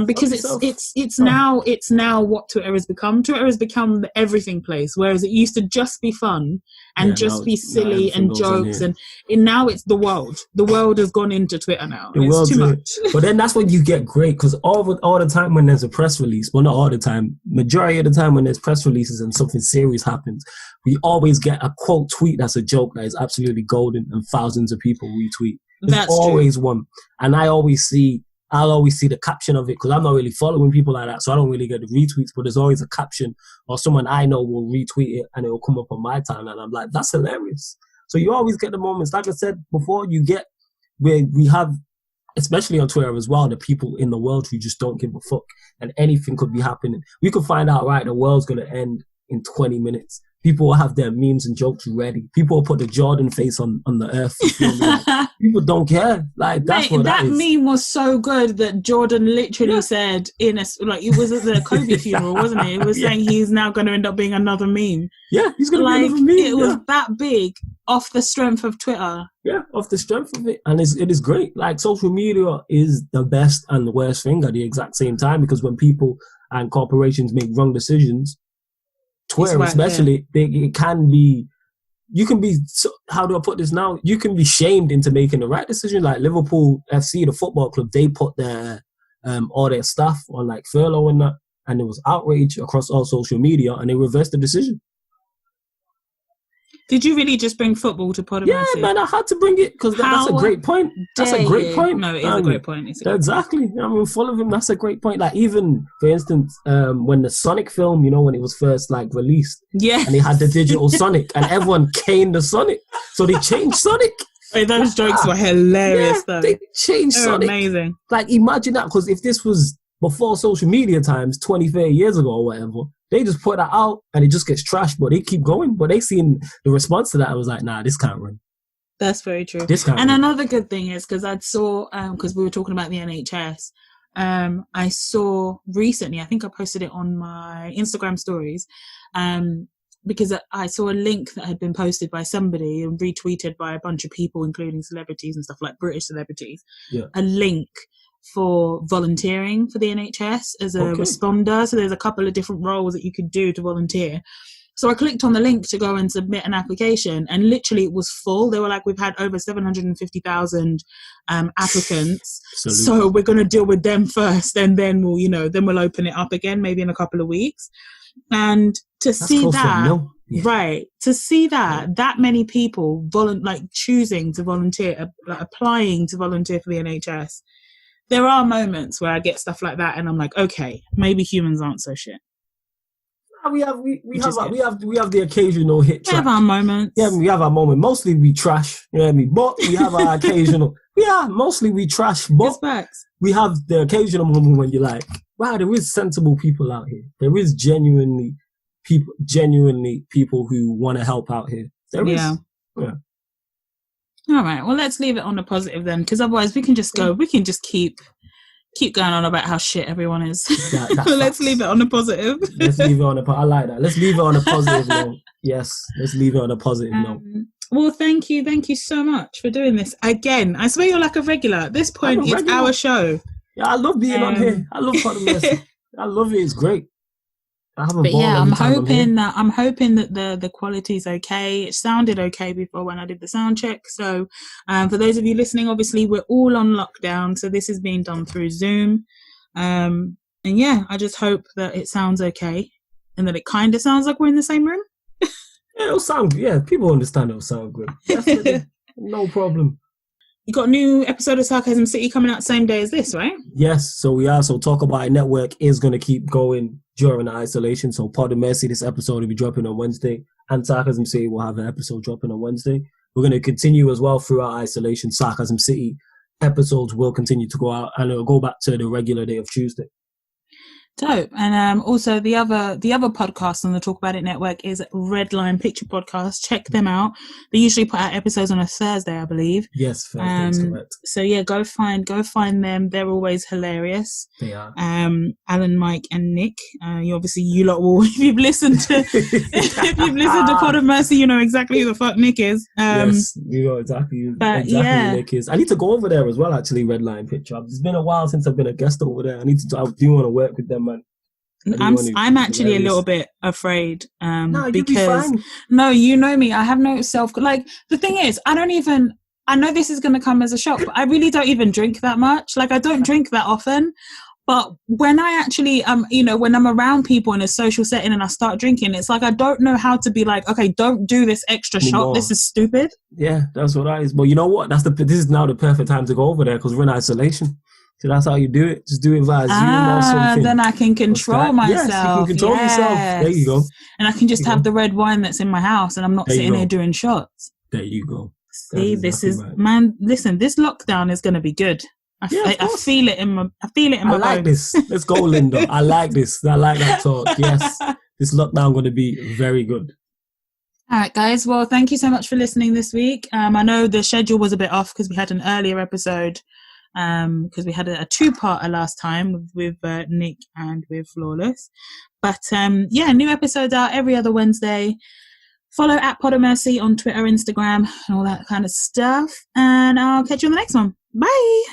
because it's now what Twitter has become. Twitter has become the everything place, whereas it used to just be fun and just be silly and jokes, and now it's the world. The world has gone into Twitter now. It's too much. But then that's when you get great, because all the time when there's a press release, well, not all the time, majority of the time when there's press releases and something serious happens, we always get a quote tweet that's a joke that is absolutely golden and thousands of people retweet. There's always one. And I'll always see the caption of it, because I'm not really following people like that, so I don't really get the retweets, but there's always a caption, or someone I know will retweet it and it will come up on my timeline, and I'm like, that's hilarious. So you always get the moments, like I said before, you get where we have, especially on Twitter as well, the people in the world who just don't give a fuck, and anything could be happening. We could find out, right, the world's going to end in 20 minutes. People will have their memes and jokes ready. People will put the Jordan face on the earth. Like, people don't care. Like, that's what that is. That meme was so good that Jordan literally said it was at the Kobe funeral, wasn't it? It was saying he's now going to end up being another meme. Yeah, he's going to be another meme. It was that big off the strength of Twitter. Yeah, off the strength of it. And it is great. Like, social media is the best and the worst thing at the exact same time, because when people and corporations make wrong decisions, Twitter especially, it can be, you can be, how do I put this now? You can be shamed into making the right decision. Like Liverpool FC, the football club, they put their all their staff on like furlough and that, and there was outrage across all social media, and they reversed the decision. Did you really just bring football to Pod of Yeah, Mercy? man, I had to bring it because that's a great point. That's a great point. No, it is a great point. Exactly. I'm full of him. That's a great point. Like, even, for instance, when the Sonic film, you know, when it was first like released, yeah, and they had the digital Sonic, and everyone caned the Sonic, so they changed Sonic. Hey, those jokes were hilarious, though. They changed Sonic. Amazing. Like, imagine that, because if this was before social media times, 20, 30 years ago or whatever, they just put that out and it just gets trashed, but they keep going. But they seen the response to that. I was like, nah, this can't run. That's very true. This can't and run. Another good thing is, because I saw, because we were talking about the NHS, I saw recently, I think I posted it on my Instagram stories, because I saw a link that had been posted by somebody and retweeted by a bunch of people, including celebrities and stuff, like British celebrities, a link for volunteering for the NHS as a responder. So there's a couple of different roles that you could do to volunteer. So I clicked on the link to go and submit an application, and literally it was full. They were like, we've had over 750,000 applicants. So we're going to deal with them first, and then we'll open it up again, maybe in a couple of weeks. And to see that, that many people choosing to volunteer, applying to volunteer for the NHS, there are moments where I get stuff like that, and I'm like, okay, maybe humans aren't so shit. We have the occasional hit track. We have our moments. Yeah, we have our moment. Mostly we trash, you know what I mean? But we have our occasional. Yeah, mostly we trash, but we have the occasional moment when you're like, wow, there is sensible people out here. There is genuinely people who want to help out here. There is. Yeah. All right. Well, let's leave it on a positive then, because otherwise we can just keep going on about how shit everyone is. Let's leave it on a positive. I like that. Let's leave it on a positive note. Yes, let's leave it on a positive note. Well, thank you so much for doing this again. I swear you're like a regular. At this point, it's our show. Yeah, I love being on here. I love Pod of Mercy. I love it. It's great. I have a ball. Yeah, I'm hoping that the quality is okay. It sounded okay before when I did the sound check. So for those of you listening, obviously we're all on lockdown, so this is being done through Zoom. And yeah, I just hope that it sounds okay and that it kind of sounds like we're in the same room. Yeah, it'll sound. Yeah, people understand it'll sound good. Definitely. No problem. You got a new episode of Sarcasm City coming out same day as this, right? Yes, so we are. So Talk About It Network is going to keep going during the isolation. So Pod of Mercy, this episode will be dropping on Wednesday, and Sarcasm City will have an episode dropping on Wednesday. We're going to continue as well throughout isolation. Sarcasm City episodes will continue to go out, and it'll go back to the regular day of Tuesday. Dope. And also the other podcast on the Talk About It Network is Redline Picture Podcast. Check them out. They usually put out episodes on a Thursday, I believe. Yes, that's correct. So yeah, go find them. They're always hilarious. They are. Alan, Mike, and Nick. You lot will, if you've listened to Pod of Mercy, you know exactly who the fuck Nick is. Yes, you know exactly who Nick is. I need to go over there as well. Actually, Redline Picture. It's been a while since I've been a guest over there. I do want to work with them. Man. I'm actually a little bit afraid because no, you know me, I have no the thing is, I know this is going to come as a shock, but I really don't even drink that much. Like, I don't drink that often, but when I actually when I'm around people in a social setting and I start drinking, it's like I don't know how to be like, okay, don't do this extra shot, this is stupid. Yeah, that's what I is. But you know what, this is now the perfect time to go over there because we're in isolation. So that's how you do it. Just do it via Zoom or something. Then I can control myself. Yes, you can control yourself. There you go. And I can just have the red wine that's in my house and I'm not sitting there doing shots. There you go. See, this is right. Man, listen, this lockdown is going to be good. I feel it in my bones. I like this. Let's go, Linda. I like this. I like that talk. Yes. This lockdown going to be very good. All right, guys. Well, thank you so much for listening this week. I know the schedule was a bit off because we had an earlier episode because we had a two-parter last time with Nick and with Flawless. But new episodes out every other Wednesday. Follow at Pod of Mercy on Twitter, Instagram, and all that kind of stuff. And I'll catch you on the next one. Bye.